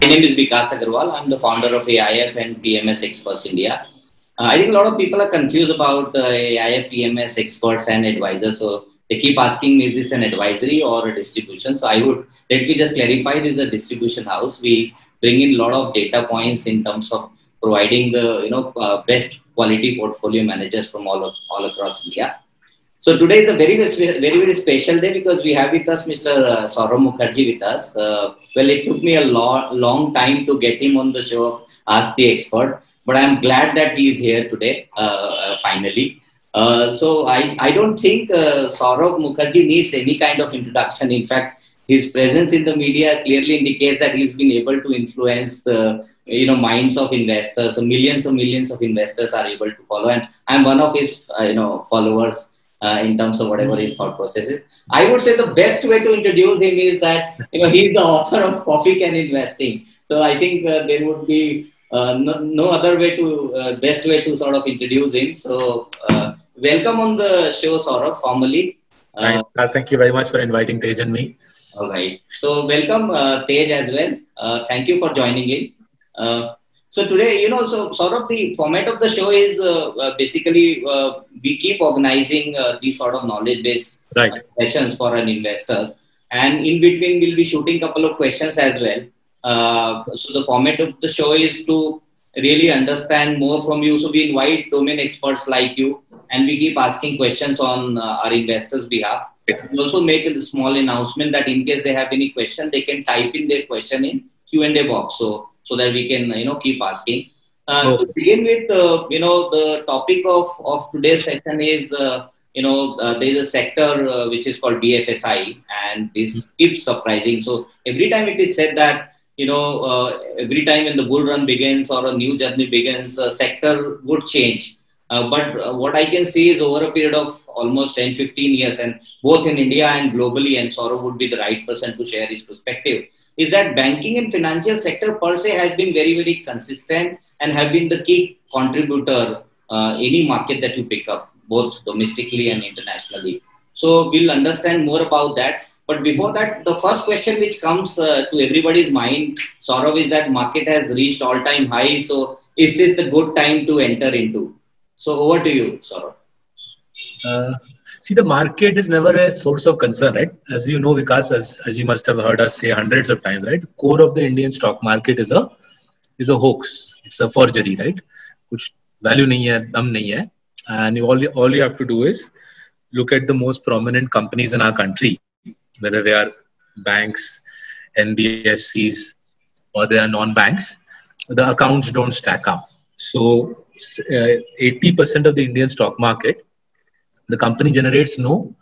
My name is Vikas Agarwal. I'm the founder of AIF and PMS Experts India. I think a lot of people are confused about AIF, PMS experts and advisors. So they keep asking me, is this an advisory or a distribution? So let me just clarify, this is a distribution house. We bring in a lot of data points in terms of providing the best quality portfolio managers from all across India. So today is a very special day because we have with us Mr. Saurabh Mukherjee with us. Well, it took me a long time to get him on the show of Ask the Expert, but I'm glad that he is here today, finally. So I don't think Saurabh Mukherjee needs any kind of introduction. In fact, his presence in the media clearly indicates that he's been able to influence the minds of investors. So millions of investors are able to follow, and I'm one of his followers. In terms of whatever his thought process is. I would say the best way to introduce him is that, he's the author of Coffee Can Investing. So I think there would be no other way to, best way to sort of introduce him. So welcome on the show, Saurabh, formally. Thank you very much for inviting Tej and me. All right. So welcome Tej as well. Thank you for joining in. So today, so sort of the format of the show is basically we keep organizing these sort of knowledge-based sessions for our investors. And in between, we'll be shooting a couple of questions as well. So the format of the show is to really understand more from you. So we invite domain experts like you, and we keep asking questions on our investors' behalf. We also make a small announcement that in case they have any question, they can type in their question in Q&A box. So that we can, keep asking. To begin with, the topic of today's session is, there is a sector which is called BFSI, and this keeps surprising. So every time it is said that, every time when the bull run begins or a new journey begins, a sector would change. But what I can see is over a period of almost 10-15 years, and both in India and globally, and Saurabh would be the right person to share his perspective, is that banking and financial sector per se has been very consistent and have been the key contributor any market that you pick up, both domestically and internationally. So we'll understand more about that. But before that, the first question which comes to everybody's mind, Saurabh, is that market has reached all-time high. So is this the good time to enter into? So over to you, Saurabh. See, the market is never a source of concern, right? As you know, Vikas, as you must have heard us say hundreds of times, right? The core of the Indian stock market is a hoax. It's a forgery, right? Kuch value nahi hai, dam nahi hai. And all you have to do is look at the most prominent companies in our country, whether they are banks, NBFCs, or they are non-banks. The accounts don't stack up. So 80% of the Indian stock market, the company generates no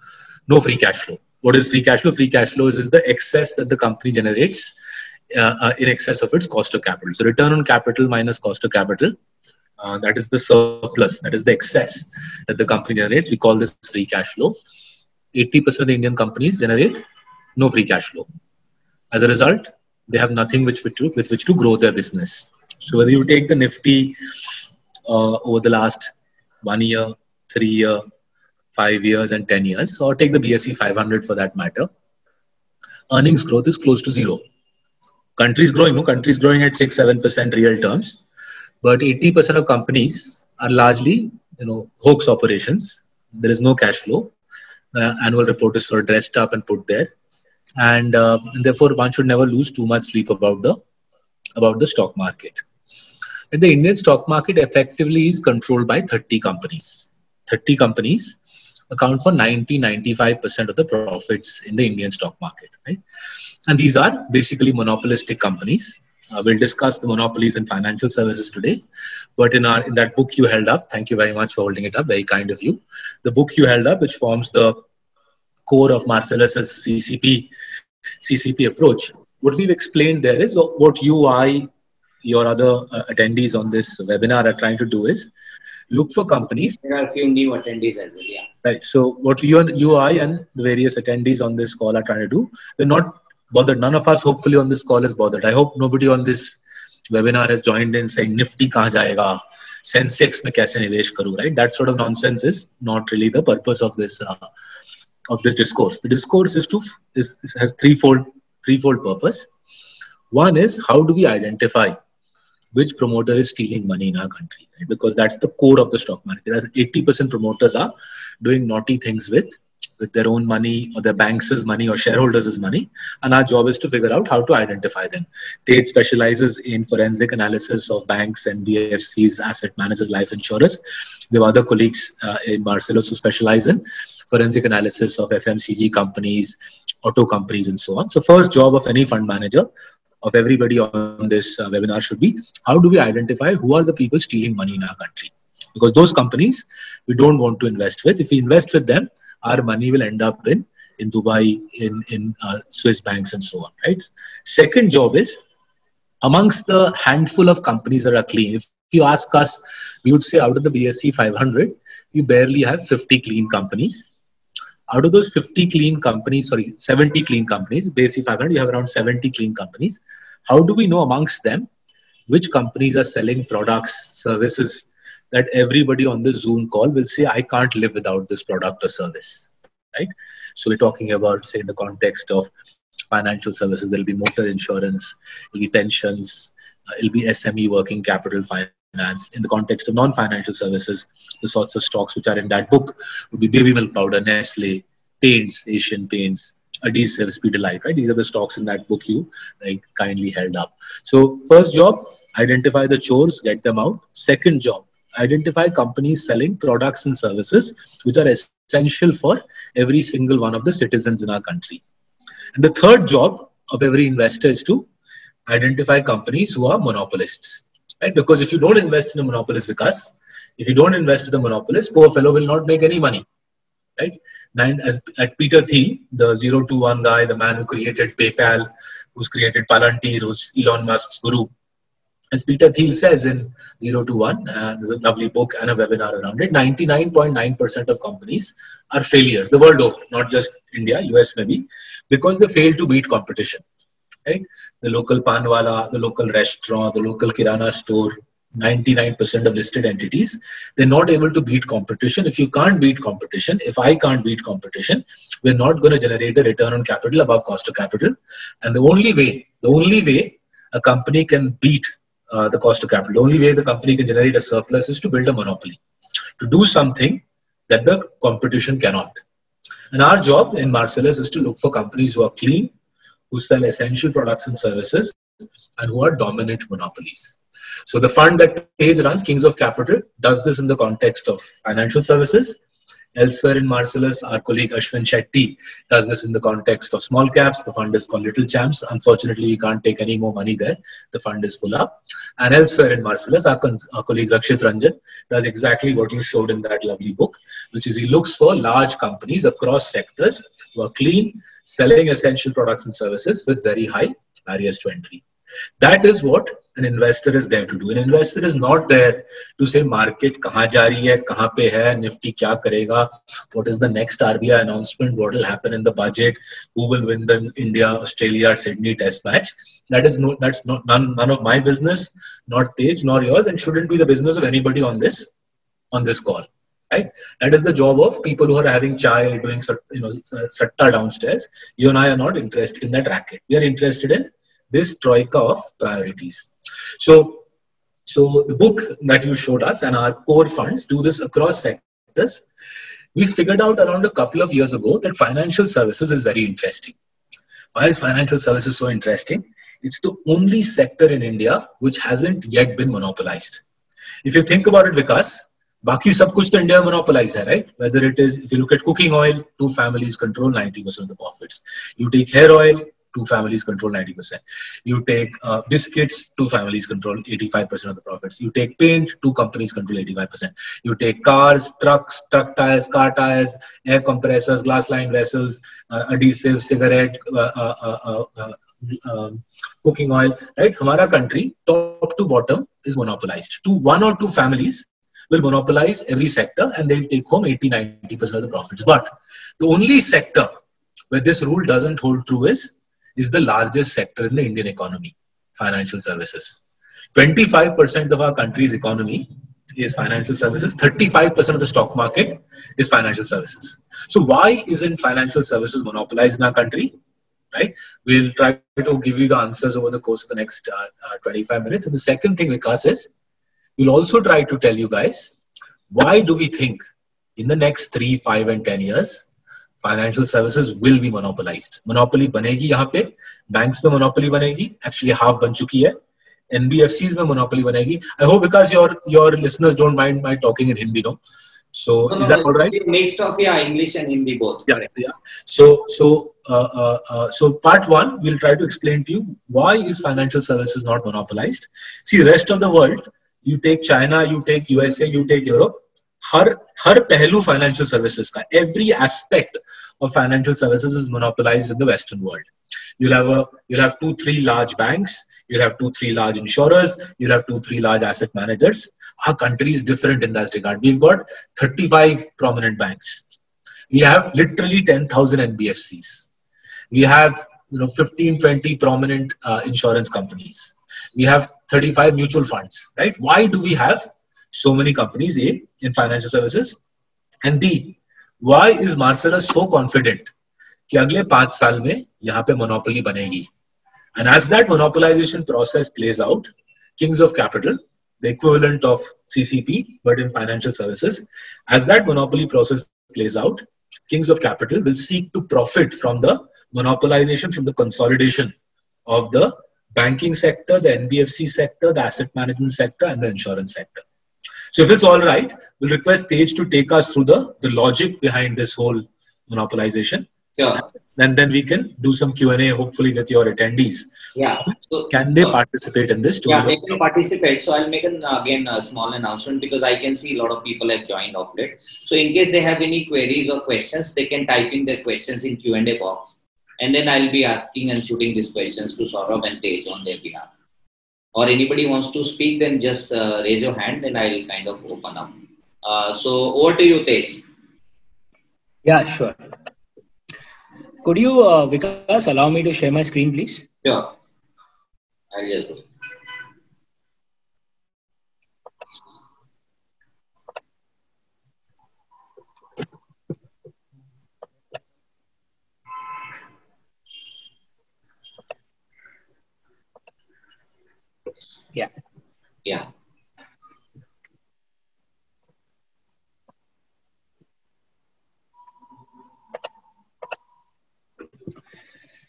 free cash flow. What is free cash flow? Free cash flow is the excess that the company generates in excess of its cost of capital. So return on capital minus cost of capital, that is the surplus, that is the excess that the company generates. We call this free cash flow. 80% of the Indian companies generate no free cash flow. As a result, they have nothing with which to grow their business. So whether you take the Nifty over the last 1 year, 3 year, 5 years and 10 years, or take the BSE 500 for that matter, earnings growth is close to zero. Countries growing at 6-7% real terms, but 80% of companies are largely, hoax operations. There is no cash flow. The annual report is sort of dressed up and put there, and therefore one should never lose too much sleep about the stock market. And the Indian stock market effectively is controlled by 30 companies. 30 companies account for 90-95% of the profits in the Indian stock market, right? And these are basically monopolistic companies. We'll discuss the monopolies in financial services today. But in that book you held up, thank you very much for holding it up, very kind of you. The book you held up, which forms the core of Marcellus's CCP approach, what we've explained there is what your other attendees on this webinar are trying to do is look for companies. There are a few new attendees as well, yeah. Right. So what I and the various attendees on this call are trying to do, they're not bothered. None of us, hopefully, on this call is bothered. I hope nobody on this webinar has joined in saying Nifty kahan jayega, Sensex mein kaise nivesh karu, right? That sort of nonsense is not really the purpose of this discourse. The discourse has threefold purpose. One is, how do we identify which promoter is stealing money in our country? Right? Because that's the core of the stock market. As 80% promoters are doing naughty things with their own money or their banks' money or shareholders' money. And our job is to figure out how to identify them. Tej specializes in forensic analysis of banks, NBFCs, asset managers, life insurers. We have other colleagues in Marcellus who specialize in forensic analysis of FMCG companies, auto companies, and so on. So first job of any fund manager, of everybody on this webinar, should be, how do we identify who are the people stealing money in our country? Because those companies we don't want to invest with. If we invest with them, our money will end up in Dubai, in Swiss banks, and so on, right? Second job is, amongst the handful of companies that are clean, if you ask us, we would say out of the BSE 500, you barely have 50 clean companies. Out of those 50 clean companies, 70 clean companies, BSE 500, you have around 70 clean companies. How do we know amongst them which companies are selling products, services that everybody on the Zoom call will say, I can't live without this product or service, right? So we're talking about, say, in the context of financial services, there'll be motor insurance, it'll be pensions, it'll be SME working capital finance. In the context of non-financial services, the sorts of stocks which are in that book would be baby milk powder, Nestle, paints, Asian Paints, adhesives, Pidilite, right? These are the stocks in that book you kindly held up. So first job, identify the chores, get them out. Second job, identify companies selling products and services which are essential for every single one of the citizens in our country. And the third job of every investor is to identify companies who are monopolists, right? Because if you don't invest in a monopolist, Vikas, if you don't invest with a monopolist, poor fellow will not make any money, right? At Peter Thiel, the 021 guy, the man who created PayPal, who's created Palantir, who's Elon Musk's guru, as Peter Thiel says in 021, there's a lovely book and a webinar around it, 99.9% of companies are failures the world over, not just India, US maybe, because they fail to beat competition, right? The local panwala, the local restaurant, the local kirana store, 99% of listed entities, they're not able to beat competition. If you can't beat competition, if I can't beat competition, we're not going to generate a return on capital above cost of capital. And the only way a company can beat the cost of capital, the only way the company can generate a surplus is to build a monopoly, to do something that the competition cannot. And our job in Marcellus is to look for companies who are clean, who sell essential products and services, and who are dominant monopolies. So the fund that Tej runs, Kings of Capital, does this in the context of financial services. Elsewhere in Marcellus, our colleague Ashwin Shetty does this in the context of small caps. The fund is called Little Champs. Unfortunately, we can't take any more money there. The fund is full up. And elsewhere in Marcellus, our colleague Rakshit Ranjan does exactly what you showed in that lovely book, which is he looks for large companies across sectors who are clean, selling essential products and services with very high barriers to entry. That is what an investor is there to do. An investor is not there to say market kahan ja rahi hai, kahan pe hai, Nifty kya karega, what is the next RBI announcement, what will happen in the budget, who will win the India, Australia, Sydney test match. That's none of my business, not Tej, nor yours, and shouldn't be the business of anybody on this call. Right? That is the job of people who are having chai, doing satta downstairs. You and I are not interested in that racket. We are interested in this troika of priorities. So the book that you showed us and our core funds do this across sectors. We figured out around a couple of years ago that financial services is very interesting. Why is financial services so interesting? It's the only sector in India which hasn't yet been monopolized. If you think about it, Vikas, Baki sab kuch to India monopolized hai, right? Whether it is, if you look at cooking oil, 2 families control 90% of the profits. You take hair oil, 2 families control 90%. You take biscuits, 2 families control 85% of the profits. You take paint, 2 companies control 85%. You take cars, trucks, truck tires, car tires, air compressors, glass line vessels, adhesives, cigarette, cooking oil, right? Hamara country, top to bottom, is monopolized. 1 or 2 families will monopolize every sector and they'll take home 80-90% of the profits. But the only sector where this rule doesn't hold true is the largest sector in the Indian economy, financial services. 25% of our country's economy is financial services. 35% of the stock market is financial services. So why isn't financial services monopolized in our country? right? We'll try to give you the answers over the course of the next 25 minutes. And the second thing, Vikas, is we'll also try to tell you guys, why do we think in the next 3, 5 and 10 years, financial services will be monopolized. Monopoly banegi yahan pe, banks mein monopoly banegi, actually half ban chuki hai. NBFCs mein monopoly banegi. I hope, because your listeners don't mind my talking in Hindi, no? So no, is that all right? Mixed of English and Hindi both. Yeah, yeah. So part one, we'll try to explain to you why is financial services not monopolized. See, the rest of the world, you take China, you take USA, you take Europe, हर पहलू financial services का, every aspect of financial services is monopolized in the Western world. You'll have 2-3 large banks, you'll have 2-3 large insurers, you'll have 2-3 large asset managers. Our country is different in that regard. We've got 35 prominent banks. We have literally 10,000 NBFCs. We have 15-20 prominent insurance companies. We have 35 mutual funds, right? Why do we have so many companies, A, in financial services? And B, why is Marcellus so confident कि अगले 5 साल में यहाँ पे monopoly बनेगी? And as that monopolization process plays out, kings of capital, the equivalent of CCP, but in financial services, as that monopoly process plays out, kings of capital will seek to profit from the monopolization, from the consolidation of the banking sector, the NBFC sector, the asset management sector, and the insurance sector. So if it's all right, we'll request Tej to take us through the logic behind this whole monopolization. Sure. And then we can do some Q&A, hopefully with your attendees. Yeah. So, can they participate in this? Yeah, they can participate. So I'll make again a small announcement, because I can see a lot of people have joined of it. So in case they have any queries or questions, they can type in their questions in Q&A box. And then I'll be asking and shooting these questions to Saurabh and Tej on their behalf. Or anybody wants to speak, then just raise your hand and I'll kind of open up. So over to you, Tej. Yeah, sure. Could you, Vikas, allow me to share my screen, please? Sure. I'll just do it. Yeah. Yeah.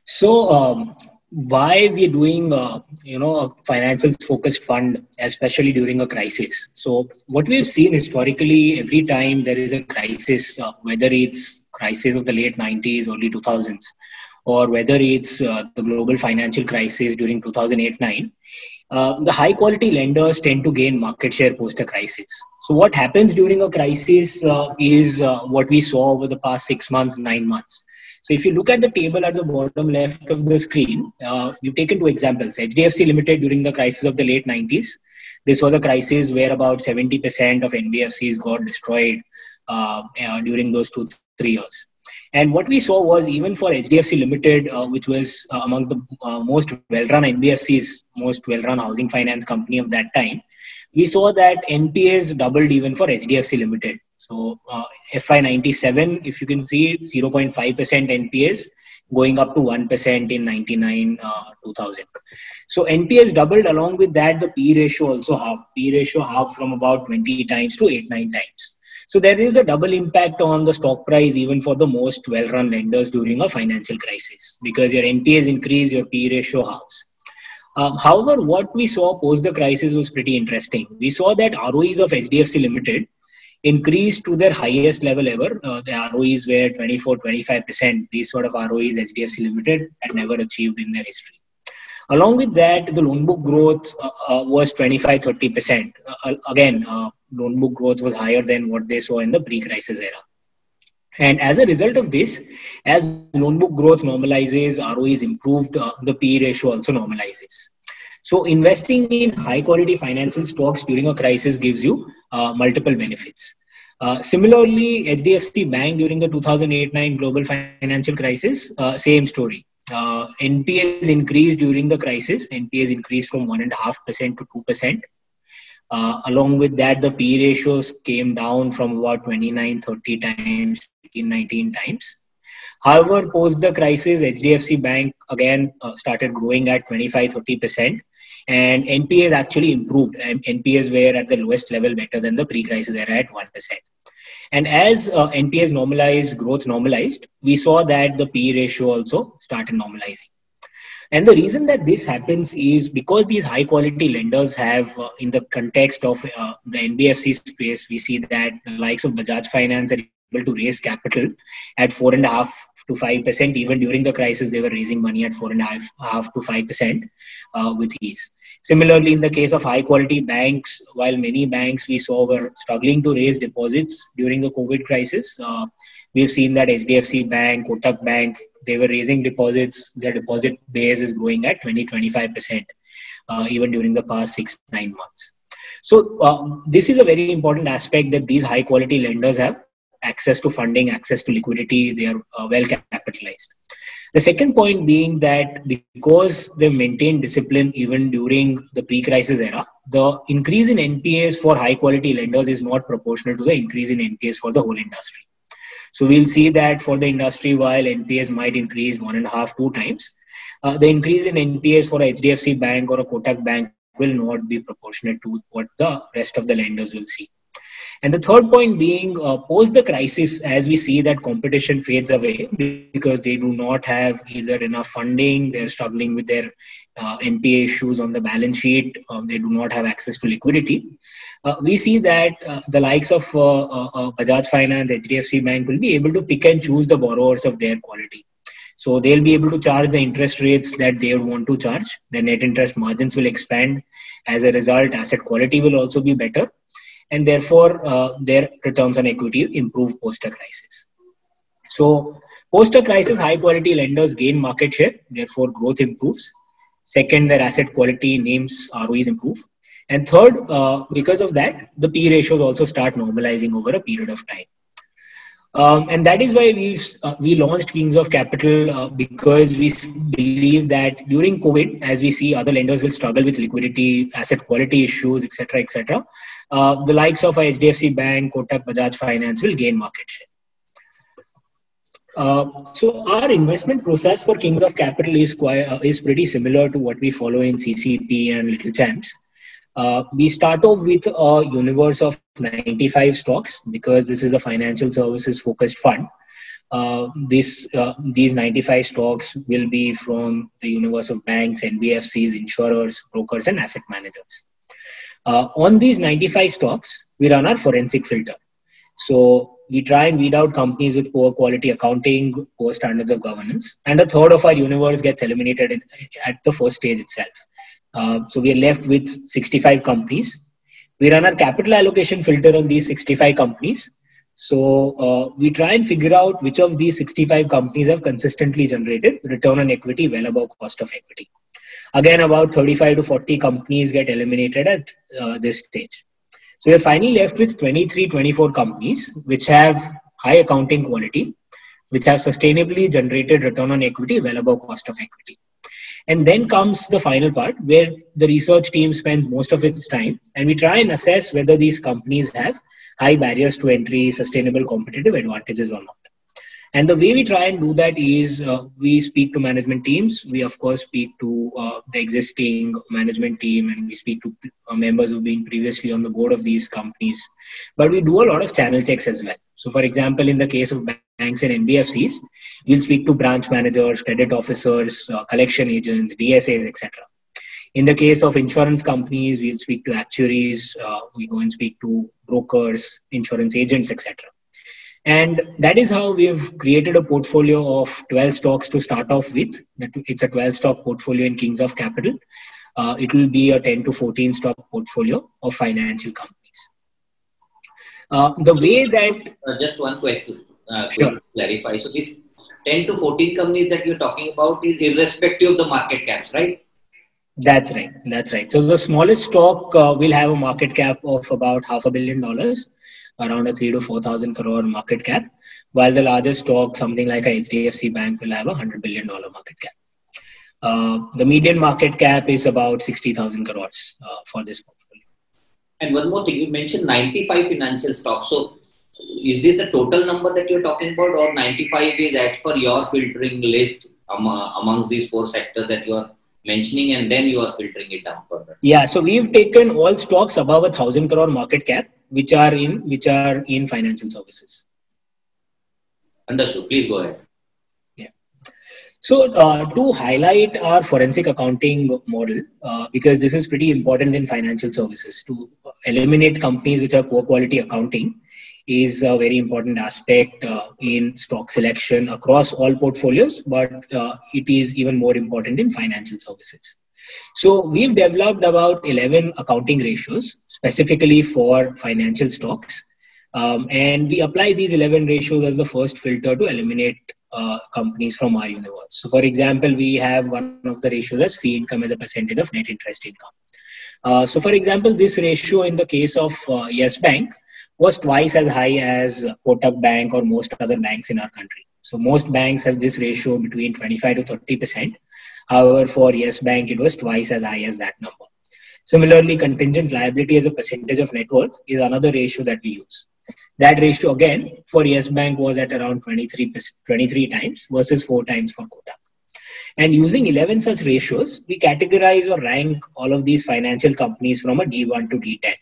So, why we're doing, a financial focused fund, especially during a crisis. So what we've seen historically, every time there is a crisis, whether it's crisis of the late 90s, early 2000s, or whether it's the global financial crisis during 2008-9, the high quality lenders tend to gain market share post a crisis. So what happens during a crisis is what we saw over the past 6 months, 9 months. So if you look at the table at the bottom left of the screen, we've taken 2 examples. HDFC Limited during the crisis of the late 90s. This was a crisis where about 70% of NBFCs got destroyed during those 2-3 years. And what we saw was, even for HDFC Limited, which was among the most well-run NBFCs, most well-run housing finance company of that time, we saw that NPAs doubled even for HDFC Limited. So FY 97, if you can see, 0.5% NPAs going up to 1% in 99, 2000. So NPAs doubled. Along with that, the P ratio also halved. P ratio halved from about 20 times to 8-9 times. So there is a double impact on the stock price even for the most well-run lenders during a financial crisis, because your NPAs increase, your P ratio halves. However, what we saw post the crisis was pretty interesting. We saw that ROEs of HDFC Limited increased to their highest level ever. The ROEs were 24-25%. These sort of ROEs HDFC Limited had never achieved in their history. Along with that, the loan book growth was 25-30%. Again, loan book growth was higher than what they saw in the pre-crisis era. And as a result of this, as loan book growth normalizes, ROEs improved, the P ratio also normalizes. So investing in high quality financial stocks during a crisis gives you multiple benefits. Similarly, HDFC Bank during the 2008-9 global financial crisis, same story. NPAs increased during the crisis. NPAs increased from 1.5% to 2%. Along with that, the P ratios came down from about 29-30 times to 18-19 times. However, post the crisis, HDFC Bank again started growing at 25-30%, and NPAs actually improved. And NPAs were at the lowest level, better than the pre-crisis era at 1%. And as NPAs normalized, growth normalized, we saw that the PE ratio also started normalizing. And the reason that this happens is because these high quality lenders have, in the context of the NBFC space, we see that the likes of Bajaj Finance are able to raise capital at 4.5 to 5%. Even during the crisis, they were raising money at 4.5 to 5% with ease. Similarly, in the case of high quality banks, while many banks we saw were struggling to raise deposits during the COVID crisis, we've seen that HDFC Bank, Kotak Bank, they were raising deposits. Their deposit base is growing at 20-25% even during the past 6-9 months. So this is a very important aspect, that these high quality lenders have access to funding, access to liquidity. They are well capitalized. The second point being that because they maintained discipline even during the pre-crisis era, the increase in NPAs for high quality lenders is not proportional to the increase in NPAs for the whole industry. So we'll see that for the industry, while NPAs might increase 1.5-2 times, the increase in NPAs for a HDFC Bank or a Kotak Bank will not be proportionate to what the rest of the lenders will see. And the third point being, post the crisis, as we see that competition fades away because they do not have either enough funding, they're struggling with their NPA issues on the balance sheet, they do not have access to liquidity. We see that the likes of Bajaj Finance, HDFC Bank will be able to pick and choose the borrowers of their quality. So they'll be able to charge the interest rates that they would want to charge. The net interest margins will expand. As a result, asset quality will also be better. And therefore, their returns on equity improve post a crisis. So post a crisis, high quality lenders gain market share. Therefore, growth improves. Second, their asset quality, names, ROEs improve. And third, because of that, the P ratios also start normalizing over a period of time. And that is why we launched Kings of Capital, because we believe that during COVID, as we see other lenders will struggle with liquidity, asset quality issues, etc., the likes of HDFC Bank, Kotak, Bajaj Finance will gain market share. So our investment process for Kings of Capital is pretty similar to what we follow in CCP and Little Champs. We start off with a universe of 95 stocks because this is a financial services focused fund. These 95 stocks will be from the universe of banks, NBFCs, insurers, brokers, and asset managers. On these 95 stocks, we run our forensic filter. So we try and weed out companies with poor quality accounting, poor standards of governance, and a third of our universe gets eliminated at the first stage itself. So we are left with 65 companies. We run our capital allocation filter on these 65 companies. So we try and figure out which of these 65 companies have consistently generated return on equity well above cost of equity. Again, about 35 to 40 companies get eliminated at this stage. So we're finally left with 24 companies which have high accounting quality, which have sustainably generated return on equity well above cost of equity. And then comes the final part where the research team spends most of its time, and we try and assess whether these companies have high barriers to entry, sustainable competitive advantages or not. And the way we try and do that is we speak to management teams. We, of course, speak to the existing management team, and we speak to members who've been previously on the board of these companies. But we do a lot of channel checks as well. So, for example, in the case of banks and NBFCs, we'll speak to branch managers, credit officers, collection agents, DSAs, etc. In the case of insurance companies, we'll speak to actuaries, we go and speak to brokers, insurance agents, etc. And that is how we've created a portfolio of 12 stocks to start off with. It's a 12 stock portfolio in Kings of Capital. It will be a 10 to 14 stock portfolio of financial companies. The way that... just one question sure. to clarify. So these 10 to 14 companies that you're talking about is irrespective of the market caps, right? That's right. That's right. So the smallest stock will have a market cap of about $500 million. Around a 3,000 to 4,000 crore market cap, while the largest stock, something like a HDFC Bank, will have a $100 billion market cap. The median market cap is about 60,000 crores for this portfolio. And one more thing, you mentioned 95 financial stocks. So is this the total number that you're talking about, or 95 is as per your filtering list amongst these 4 sectors that you are mentioning, and then you are filtering it down further? Yeah, so we've taken all stocks above 1,000 crore market cap, which are in financial services. Understood. Please go ahead. Yeah. So to highlight our forensic accounting model, because this is pretty important in financial services, to eliminate companies which are poor quality accounting is a very important aspect in stock selection across all portfolios, but it is even more important in financial services. So we've developed about 11 accounting ratios specifically for financial stocks. And we apply these 11 ratios as the first filter to eliminate companies from our universe. So for example, we have one of the ratios as fee income as a percentage of net interest income. So for example, this ratio in the case of Yes Bank was twice as high as Kotak Bank or most other banks in our country. So most banks have this ratio between 25 to 30%. However, for Yes Bank, it was twice as high as that number. Similarly, contingent liability as a percentage of net worth is another ratio that we use. That ratio again for Yes Bank was at around 23 times versus 4 times for Kotak. And using 11 such ratios, we categorize or rank all of these financial companies from a D1 to D10.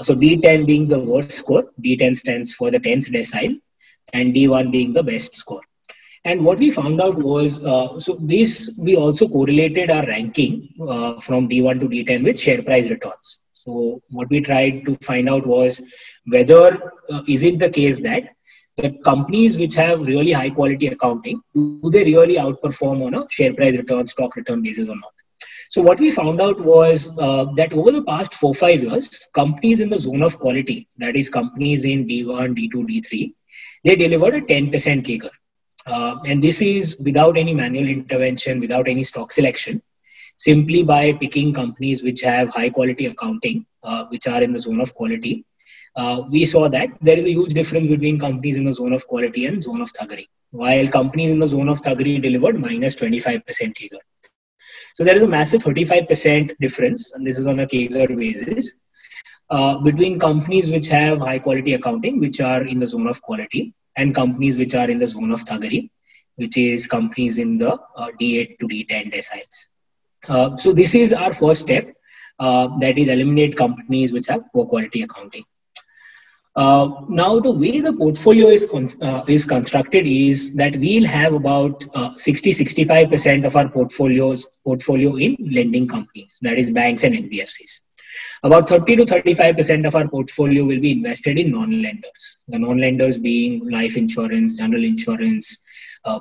So D10 being the worst score, D10 stands for the 10th decile, and D1 being the best score. And what we found out was, we also correlated our ranking from D1 to D10 with share price returns. So what we tried to find out was whether is it the case that the companies which have really high quality accounting, do they really outperform on a share price return, stock return basis or not? So what we found out was that over the past 4-5 years, companies in the zone of quality, that is companies in D1, D2, D3, they delivered a 10% CAGR. And this is without any manual intervention, without any stock selection, simply by picking companies which have high quality accounting, which are in the zone of quality. We saw that there is a huge difference between companies in the zone of quality and zone of thuggery, while companies in the zone of thuggery delivered minus 25% CAGR. So there is a massive 35% difference, and this is on a CAGR basis, between companies which have high quality accounting, which are in the zone of quality, and companies which are in the zone of thuggery, which is companies in the D8 to D10 deciles. So this is our first step, that is eliminate companies which have poor quality accounting. Now, the way the portfolio is constructed is that we'll have about 60-65% of our portfolio in lending companies, that is banks and NBFCs. About 30 to 35% of our portfolio will be invested in non-lenders. The non-lenders being life insurance, general insurance,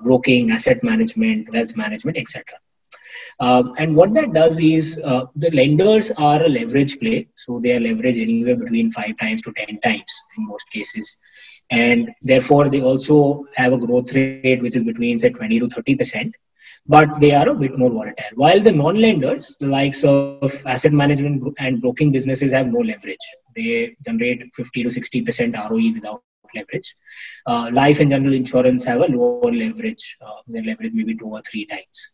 broking, asset management, wealth management, etc. And what that does is the lenders are a leverage play. So they are leveraged anywhere between 5 times to 10 times in most cases. And therefore, they also have a growth rate which is between, say, 20 to 30%. But they are a bit more volatile. While the non-lenders, the likes of asset management and broking businesses, have no leverage. They generate 50 to 60% ROE without leverage. Life and general insurance have a lower leverage. Their leverage may be 2 or 3 times.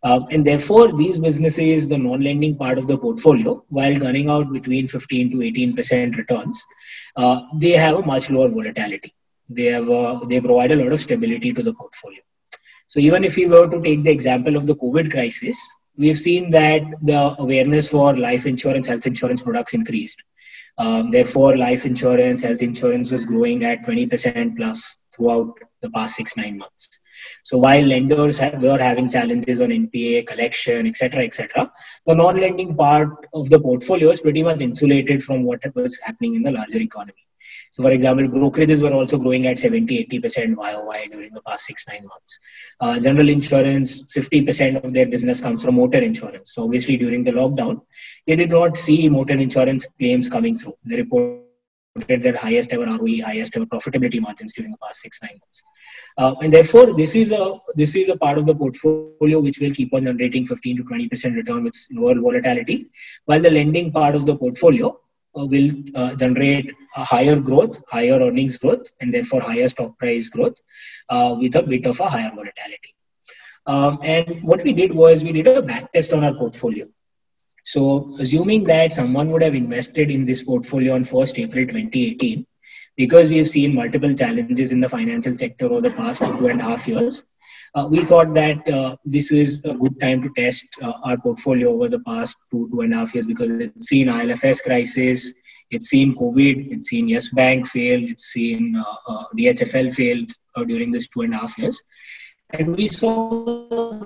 And therefore, these businesses, the non-lending part of the portfolio, while gunning out between 15 to 18% returns, they have a much lower volatility. They provide a lot of stability to the portfolio. So even if we were to take the example of the COVID crisis, we've seen that the awareness for life insurance, health insurance products increased. Therefore, life insurance, health insurance was growing at 20% plus throughout the past 6-9 months. So while lenders were having challenges on NPA, collection, etc., the non-lending part of the portfolio is pretty much insulated from what was happening in the larger economy. So for example, brokerages were also growing at 70-80% YOY during the past 6-9 months. General insurance, 50% of their business comes from motor insurance. So obviously during the lockdown, they did not see motor insurance claims coming through. They reported their highest ever ROE, highest ever profitability margins during the past 6-9 months. And therefore, this is a part of the portfolio which will keep on generating 15 to 20% return with lower volatility, while the lending part of the portfolio will generate a higher growth, higher earnings growth, and therefore higher stock price growth with a bit of a higher volatility. And what we did was we did a back test on our portfolio. So assuming that someone would have invested in this portfolio on 1st April 2018, because we have seen multiple challenges in the financial sector over the past 2.5 years, we thought that this is a good time to test our portfolio over the past 2.5 years, because it's seen IL&FS crisis, it's seen COVID, it's seen Yes Bank fail, it's seen DHFL failed during this 2.5 years. And we saw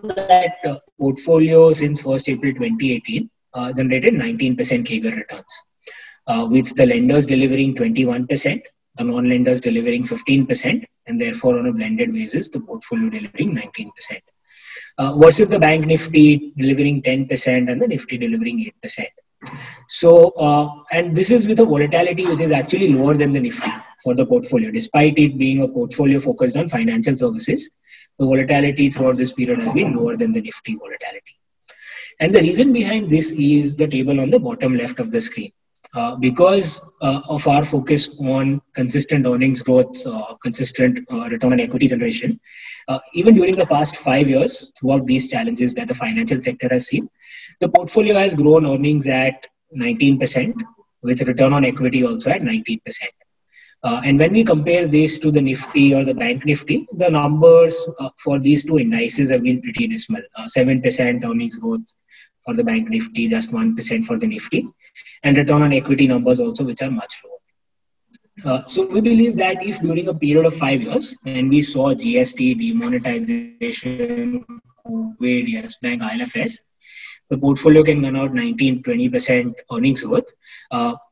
that portfolio since 1st April 2018 generated 19% CAGR returns, with the lenders delivering 21%, the non-lenders delivering 15%, and therefore on a blended basis, the portfolio delivering 19%. Versus the Bank Nifty delivering 10% and the Nifty delivering 8%. So, and this is with a volatility which is actually lower than the Nifty for the portfolio, despite it being a portfolio focused on financial services. The volatility throughout this period has been lower than the Nifty volatility. And the reason behind this is the table on the bottom left of the screen. Because of our focus on consistent earnings growth, consistent return on equity generation, even during the past 5 years, throughout these challenges that the financial sector has seen, the portfolio has grown earnings at 19%, with return on equity also at 19%. And when we compare this to the Nifty or the Bank Nifty, the numbers for these two indices have been pretty dismal. 7% earnings growth for the Bank Nifty, just 1% for the Nifty, and return on equity numbers also, which are much lower. So we believe that if during a period of 5 years, when we saw GST, demonetization, COVID, Yes Bank, IL&FS, the portfolio can run out 19-20% earnings growth.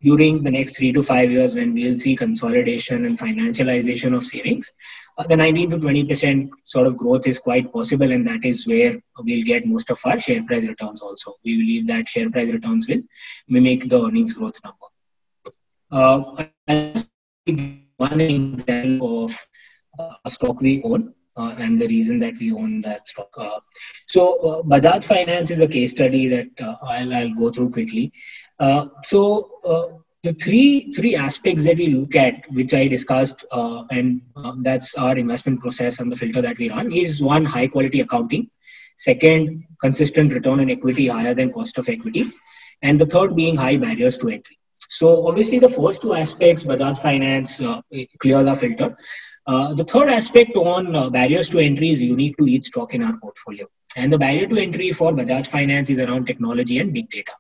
During the next 3 to 5 years, when we'll see consolidation and financialization of savings, the 19 to 20% sort of growth is quite possible, and that is where we'll get most of our share price returns also. We believe that share price returns will mimic the earnings growth number. One example of a stock we own, and the reason that we own that stock. So Bajaj Finance is a case study that I'll go through quickly. The three aspects that we look at, which I discussed, and that's our investment process and the filter that we run, is one, high quality accounting. Second, consistent return on equity higher than cost of equity. And the third being high barriers to entry. So obviously the first two aspects, Bajaj Finance clears our filter. The third aspect on barriers to entry is unique to each stock in our portfolio. And the barrier to entry for Bajaj Finance is around technology and big data.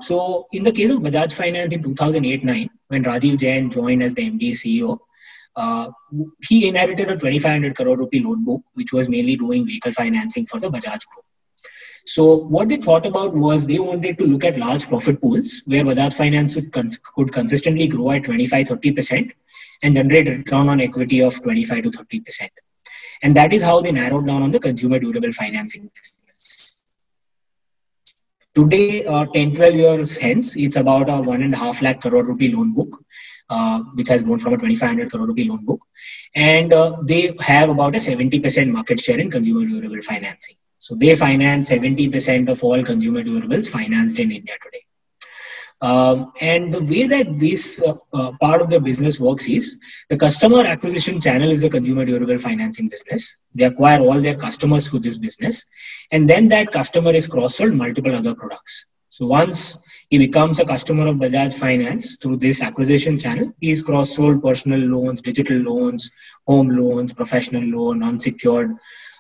So in the case of Bajaj Finance in 2008-9, when Rajiv Jain joined as the MD CEO, he inherited a 2,500 crore rupee loan book, which was mainly doing vehicle financing for the Bajaj Group. So what they thought about was they wanted to look at large profit pools where Bajaj Finance could consistently grow at 25-30% and generate return on equity of 25 to 30%. And that is how they narrowed down on the consumer durable financing business. Today, 10-12 years hence, it's about a 1.5 lakh crore rupee loan book, which has grown from a 2,500 crore rupee loan book. And they have about a 70% market share in consumer durable financing. So they finance 70% of all consumer durables financed in India today. And the way that this part of the business works is the customer acquisition channel is a consumer durable financing business. They acquire all their customers through this business. And then that customer is cross-sold multiple other products. So once he becomes a customer of Bajaj Finance through this acquisition channel, he is cross-sold personal loans, digital loans, home loans, professional loan, unsecured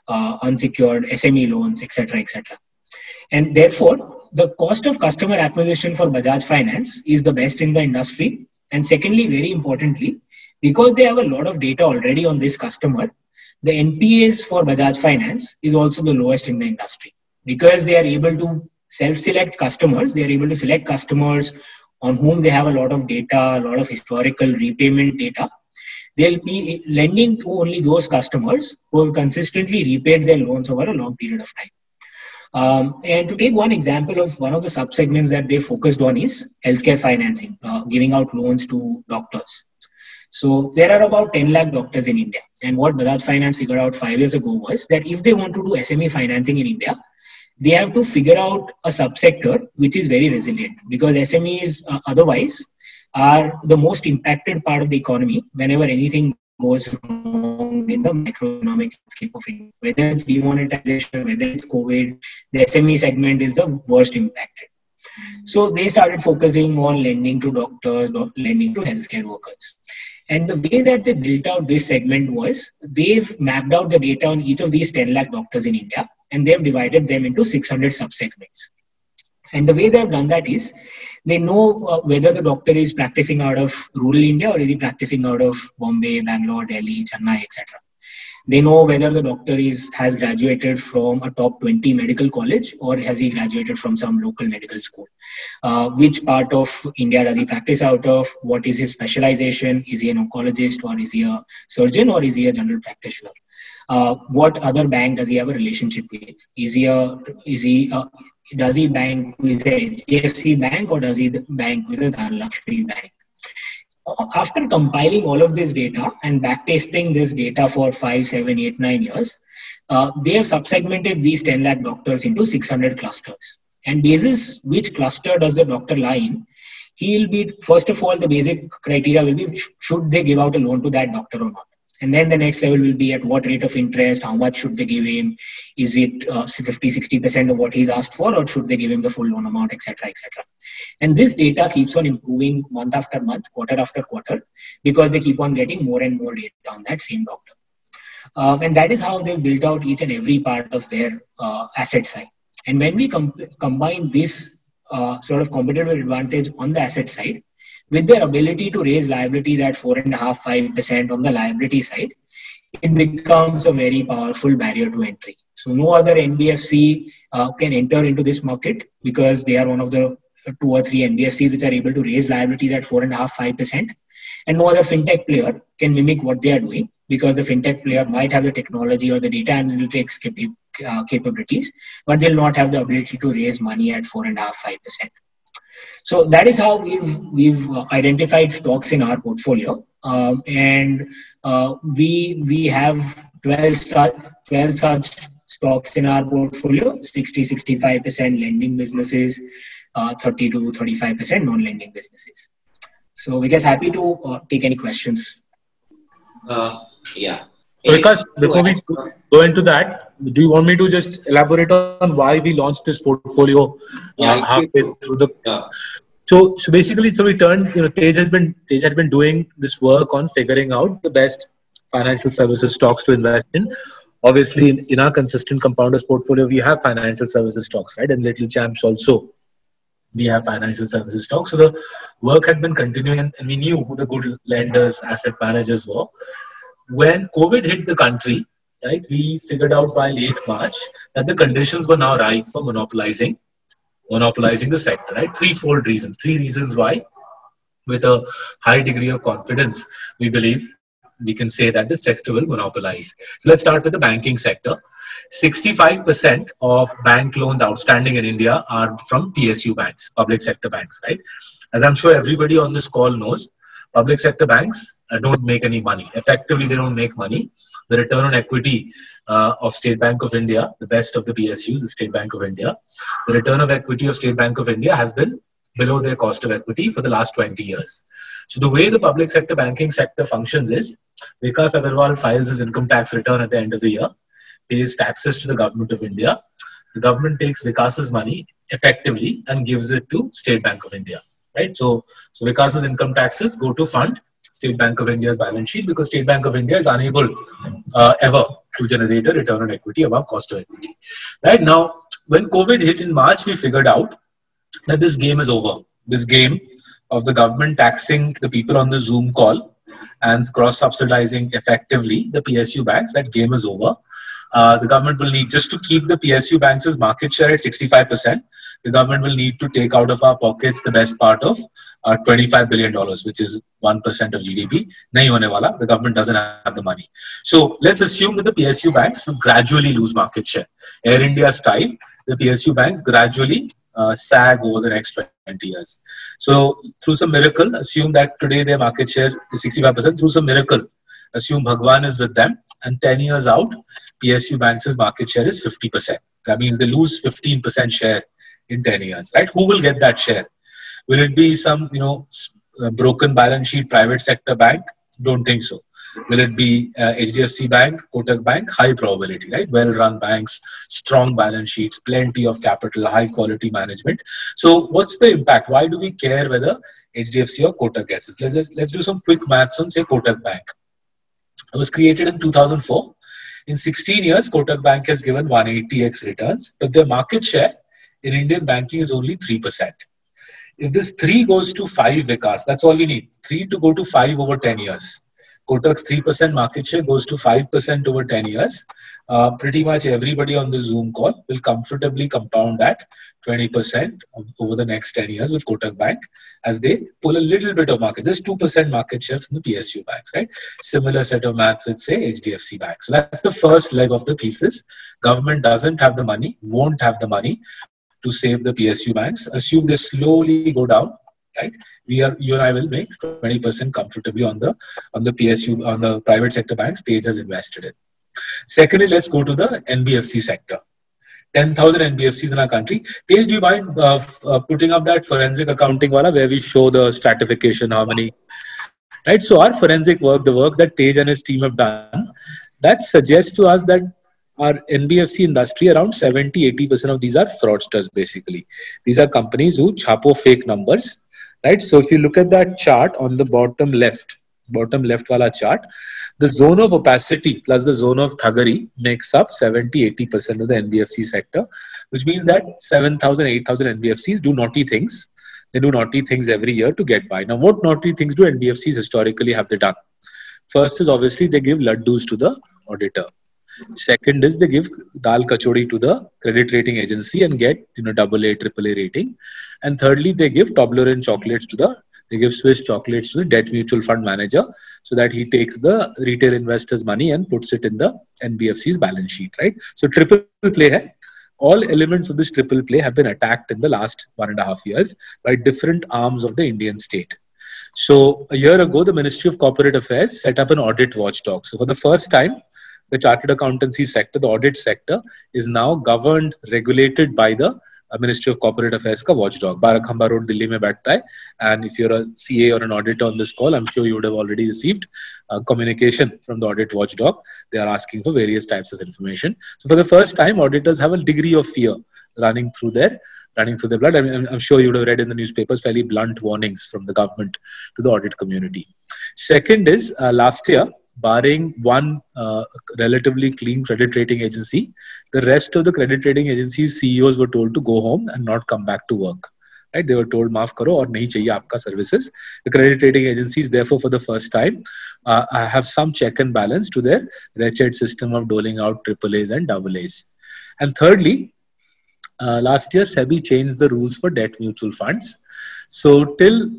SME loans, etc., etc. And therefore, the cost of customer acquisition for Bajaj Finance is the best in the industry. And secondly, very importantly, because they have a lot of data already on this customer, the NPAs for Bajaj Finance is also the lowest in the industry. Because they are able to self-select customers, they are able to select customers on whom they have a lot of data, a lot of historical repayment data. They'll be lending to only those customers who have consistently repaid their loans over a long period of time. And to take one example of one of the subsegments that they focused on is healthcare financing, giving out loans to doctors. So there are about 10 lakh doctors in India. And what Bajaj Finance figured out 5 years ago was that if they want to do SME financing in India, they have to figure out a subsector which is very resilient, because SMEs otherwise are the most impacted part of the economy whenever anything goes wrong in the macroeconomic landscape of India. Whether it's demonetization, whether it's COVID, the SME segment is the worst impacted. So they started focusing on lending to doctors, lending to healthcare workers. And the way that they built out this segment was they've mapped out the data on each of these 10 lakh doctors in India, and they've divided them into 600 subsegments. And the way they've done that is they know whether the doctor is practicing out of rural India or is he practicing out of Bombay, Bangalore, Delhi, Chennai, etc. They know whether the doctor has graduated from a top 20 medical college or has he graduated from some local medical school. Which part of India does he practice out of? What is his specialization? Is he an oncologist or is he a surgeon or is he a general practitioner? What other bank does he have a relationship with? Does he bank with a HDFC bank or does he bank with a Dhanlaxmi bank? After compiling all of this data and backtesting this data for 5, 7, 8, 9 years, they have subsegmented these 10 lakh doctors into 600 clusters. And basis which cluster does the doctor lie in, he will be, first of all, the basic criteria will be, should they give out a loan to that doctor or not? And then the next level will be at what rate of interest, how much should they give him? Is it 50, 60% of what he's asked for, or should they give him the full loan amount, etc., etc. And this data keeps on improving month after month, quarter after quarter, because they keep on getting more and more data on that same doctor. And that is how they've built out each and every part of their asset side. And when we combine this sort of competitive advantage on the asset side with their ability to raise liabilities at 4.5-5% on the liability side, it becomes a very powerful barrier to entry. So no other NBFC can enter into this market because they are one of the 2 or 3 NBFCs which are able to raise liabilities at 4.5-5%. And no other fintech player can mimic what they are doing because the fintech player might have the technology or the data analytics capabilities, but they'll not have the ability to raise money at 4.5-5%. So that is how we've identified stocks in our portfolio, and we have 12 such stocks in our portfolio, 60-65% lending businesses, 30-35% non-lending businesses. So we're just happy to take any questions. Yeah. Vikas, before we go into that, do you want me to just elaborate on why we launched this portfolio halfway through the? Yeah. So basically, we turned. Tej had been doing this work on figuring out the best financial services stocks to invest in. Obviously, in our consistent compounders portfolio, we have financial services stocks, right? And Little Champs also, we have financial services stocks. So the work had been continuing, and we knew who the good lenders, asset managers were. When COVID hit the country, right, we figured out by late March that the conditions were now right for monopolizing the sector, right? 3-fold reasons. 3 reasons why, with a high degree of confidence, we believe we can say that the sector will monopolize. So let's start with the banking sector. 65% of bank loans outstanding in India are from PSU banks, public sector banks, right? As I'm sure everybody on this call knows, public sector banks don't make any money. Effectively, they don't make money. The return on equity of State Bank of India, the best of the PSUs, the State Bank of India, the return of equity of State Bank of India has been below their cost of equity for the last 20 years. So the way the public sector banking sector functions is, Vikas Agarwal files his income tax return at the end of the year, pays taxes to the government of India. The government takes Vikas's money effectively and gives it to State Bank of India, right? So Vikas's income taxes go to fund State Bank of India's balance sheet because State Bank of India is unable ever to generate a return on equity above cost of equity. Right now, when COVID hit in March, we figured out that this game is over. This game of the government taxing the people on the Zoom call and cross-subsidizing effectively the PSU banks, that game is over. The government will need, just to keep the PSU banks' market share at 65%, the government will need to take out of our pockets the best part of $25 billion, which is 1% of GDP. Nahi hone wala. The government doesn't have the money. So let's assume that the PSU banks will gradually lose market share. Air India style, the PSU banks gradually sag over the next 20 years. So through some miracle, assume that today their market share is 65%. Through some miracle, assume Bhagwan is with them, and 10 years out, PSU banks' market share is 50%. That means they lose 15% share in 10 years, right? Who will get that share? Will it be some, broken balance sheet private sector bank? Don't think so. Will it be HDFC Bank, Kotak Bank? High probability, right? Well-run banks, strong balance sheets, plenty of capital, high quality management. So what's the impact? Why do we care whether HDFC or Kotak gets it? Let's do some quick maths on, say, Kotak Bank. It was created in 2004. In 16 years, Kotak Bank has given 180x returns, but their market share in Indian banking is only 3%. If this 3 goes to 5, Vikas, that's all we need. 3 to go to 5 over 10 years. Kotak's 3% market share goes to 5% over 10 years. Pretty much everybody on the Zoom call will comfortably compound that 20% over the next 10 years with Kotak Bank as they pull a little bit of market. There's 2% market share from the PSU banks, right? Similar set of maths with, say, HDFC Bank. So that's the first leg of the thesis. Government doesn't have the money, won't have the money to save the PSU banks. Assume they slowly go down, right? You and I will make 20% comfortably on the PSU, on the private sector banks Tej has invested in. Secondly, let's go to the NBFC sector. 10,000 NBFCs in our country. Tej, do you mind putting up that forensic accounting wala where we show the stratification, how many, right? So our forensic work, the work that Tej and his team have done, that suggests to us that our NBFC industry, around 70-80% of these are fraudsters, basically. These are companies who chapo fake numbers, right? So if you look at that chart on the bottom left wala chart, the zone of opacity plus the zone of thuggery makes up 70-80% of the NBFC sector, which means that 7,000, 8,000 NBFCs do naughty things. They do naughty things every year to get by. Now, what naughty things do NBFCs historically have they done? First is obviously they give laddus to the auditor. Second is they give dal kachori to the credit rating agency and get AA, AAA rating. And thirdly, they give Toblerone chocolates they give Swiss chocolates to the debt mutual fund manager so that he takes the retail investors' money and puts it in the NBFC's balance sheet, right? So triple play hai. All elements of this triple play have been attacked in the last 1.5 years by different arms of the Indian state. So a year ago, the Ministry of Corporate Affairs set up an audit watchdog. So for the first time, the chartered accountancy sector, the audit sector, is now governed, regulated by the Ministry of Corporate Affairs ka watchdog. Barakhamba Road, Delhi mein baithta hai. And if you're a CA or an auditor on this call, I'm sure you would have already received communication from the audit watchdog. They are asking for various types of information. So for the first time, auditors have a degree of fear running through their blood. I mean, I'm sure you would have read in the newspapers fairly blunt warnings from the government to the audit community. Second is last year, barring one relatively clean credit rating agency, the rest of the credit rating agencies' CEOs were told to go home and not come back to work. Right? They were told, "Maaf karo aur nahi chahiye aapka services." The credit rating agencies, therefore, for the first time, have some check and balance to their wretched system of doling out AAAs and AAs. And thirdly, last year, SEBI changed the rules for debt mutual funds. So till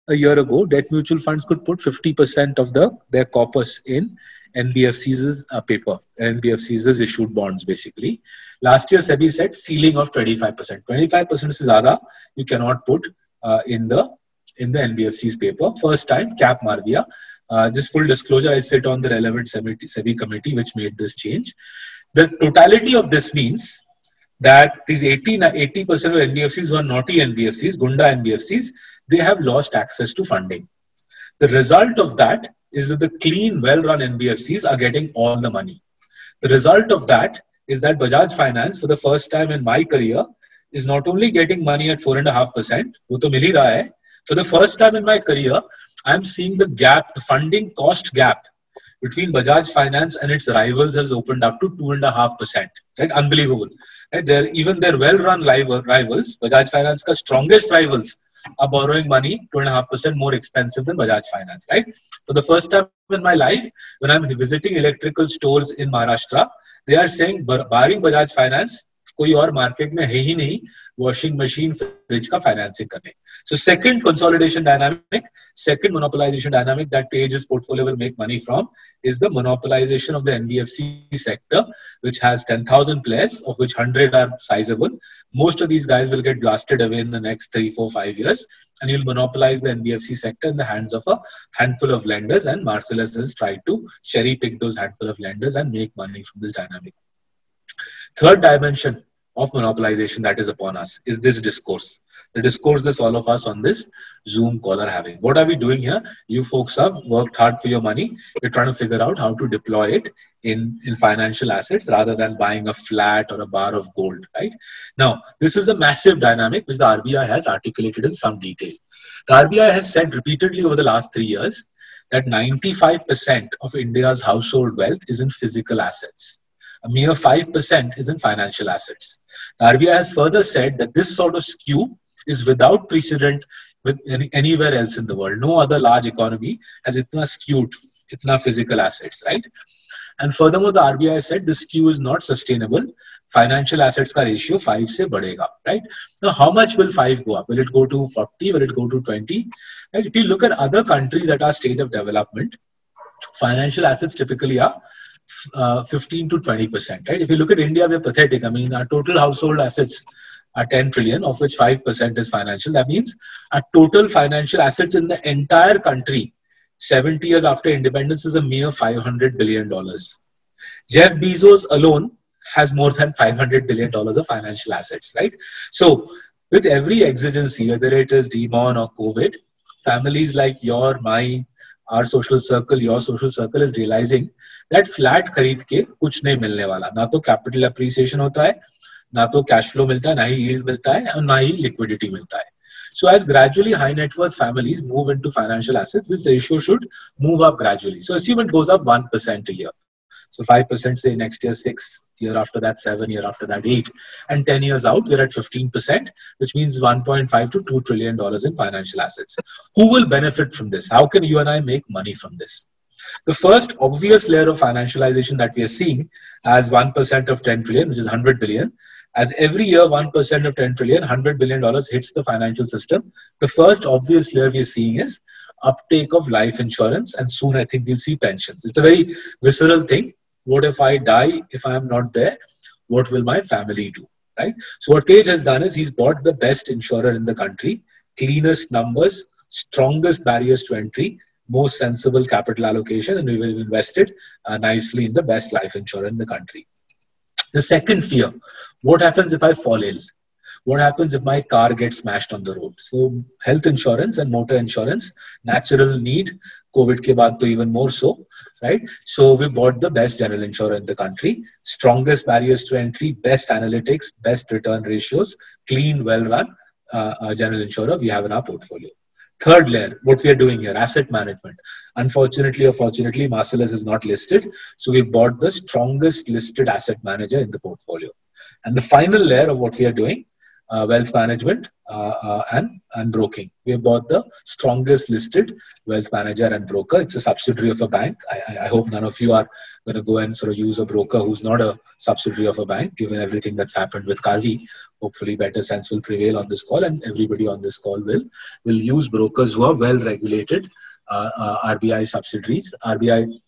a year ago, debt mutual funds could put 50% of their corpus in NBFC's paper, NBFC's issued bonds, basically. Last year, SEBI said ceiling of 25%. 25% is zyada you cannot put in the NBFC's paper. First time, cap mar diya. Just full disclosure, I sit on the relevant SEBI committee which made this change. The totality of this means that these 80% of NBFCs who are naughty NBFCs, Gunda NBFCs, they have lost access to funding. The result of that is that the clean, well-run NBFCs are getting all the money. The result of that is that Bajaj Finance, for the first time in my career, is not only getting money at 4.5%, wo to mil hi raha hai. For the first time in my career, I'm seeing the gap, the funding cost gap between Bajaj Finance and its rivals has opened up to 2.5%. Right? Unbelievable. Right? Even their well-run rivals, Bajaj Finance ka strongest rivals, are borrowing money 2.5% more expensive than Bajaj Finance. Right? For the first time in my life, when I'm visiting electrical stores in Maharashtra, they are saying, barring Bajaj Finance, कोई और market में है ही नहीं washing machine, fridge का financing करने. So second consolidation dynamic, second monopolization dynamic that Tej's portfolio will make money from is the monopolization of the NBFC sector, which has 10,000 players, of which 100 are sizable. Most of these guys will get blasted away in the next 3, 4, 5 years, and you'll monopolize the NBFC sector in the hands of a handful of lenders, and Marcellus has tried to cherry pick those handful of lenders and make money from this dynamic. Third dimension of monopolization that is upon us is this discourse. The discourse that all of us on this Zoom call are having. What are we doing here? You folks have worked hard for your money. You're trying to figure out how to deploy it in financial assets rather than buying a flat or a bar of gold, right? Now, this is a massive dynamic which the RBI has articulated in some detail. The RBI has said repeatedly over the last 3 years that 95% of India's household wealth is in physical assets. A mere 5% is in financial assets. The RBI has further said that this sort of skew is without precedent with anywhere else in the world. No other large economy has itna skewed, itna physical assets, right? And furthermore, the RBI said this skew is not sustainable. Financial assets ka ratio 5 se badhega, right? Now, how much will 5 go up? Will it go to 40? Will it go to 20? Right? If you look at other countries at our stage of development, financial assets typically are 15 to 20%, right? If you look at India, we're pathetic. I mean, our total household assets are 10 trillion, of which 5% is financial. That means our total financial assets in the entire country, 70 years after independence, is a mere $500 billion. Jeff Bezos alone has more than $500 billion of financial assets, right? So with every exigency, whether it is demon or COVID, families like your, my, our social circle, your social circle is realizing that flat खरीद के कुछ नहीं मिलने वाला. ना तो capital appreciation होता है, ना तो cash flow मिलता है, ना ही yield मिलता है, और ना ही liquidity मिलता है. So as gradually high net worth families move into financial assets, this ratio should move up gradually. So assume it goes up 1% a year. So 5% say next year 6, year after that 7, year after that 8, and 10 years out we're at 15%, which means 1.5 to $2 trillion in financial assets. Who will benefit from this? How can you and I make money from this? The first obvious layer of financialization that we are seeing as 1% of 10 trillion, which is 100 billion, as every year 1% of 10 trillion, $100 billion hits the financial system. The first obvious layer we are seeing is uptake of life insurance, and soon I think we'll see pensions. It's a very visceral thing. What if I die? If I am not there, what will my family do? Right? So what Tej has done is he's bought the best insurer in the country, cleanest numbers, strongest barriers to entry, most sensible capital allocation, and we will invest it nicely in the best life insurer in the country. The second fear, what happens if I fall ill? What happens if my car gets smashed on the road? So health insurance and motor insurance, natural need, COVID ke baad to even more so, right? So we bought the best general insurer in the country, strongest barriers to entry, best analytics, best return ratios, clean, well-run general insurer we have in our portfolio. Third layer, what we are doing here, asset management. Unfortunately or fortunately, Marcellus is not listed. So we bought the strongest listed asset manager in the portfolio. And the final layer of what we are doing, wealth management and broking. We have bought the strongest listed wealth manager and broker. It's a subsidiary of a bank. I hope none of you are going to go and sort of use a broker who's not a subsidiary of a bank, given everything that's happened with Karvy. Hopefully better sense will prevail on this call, and everybody on this call will use brokers who are well regulated, RBI subsidiaries, RBI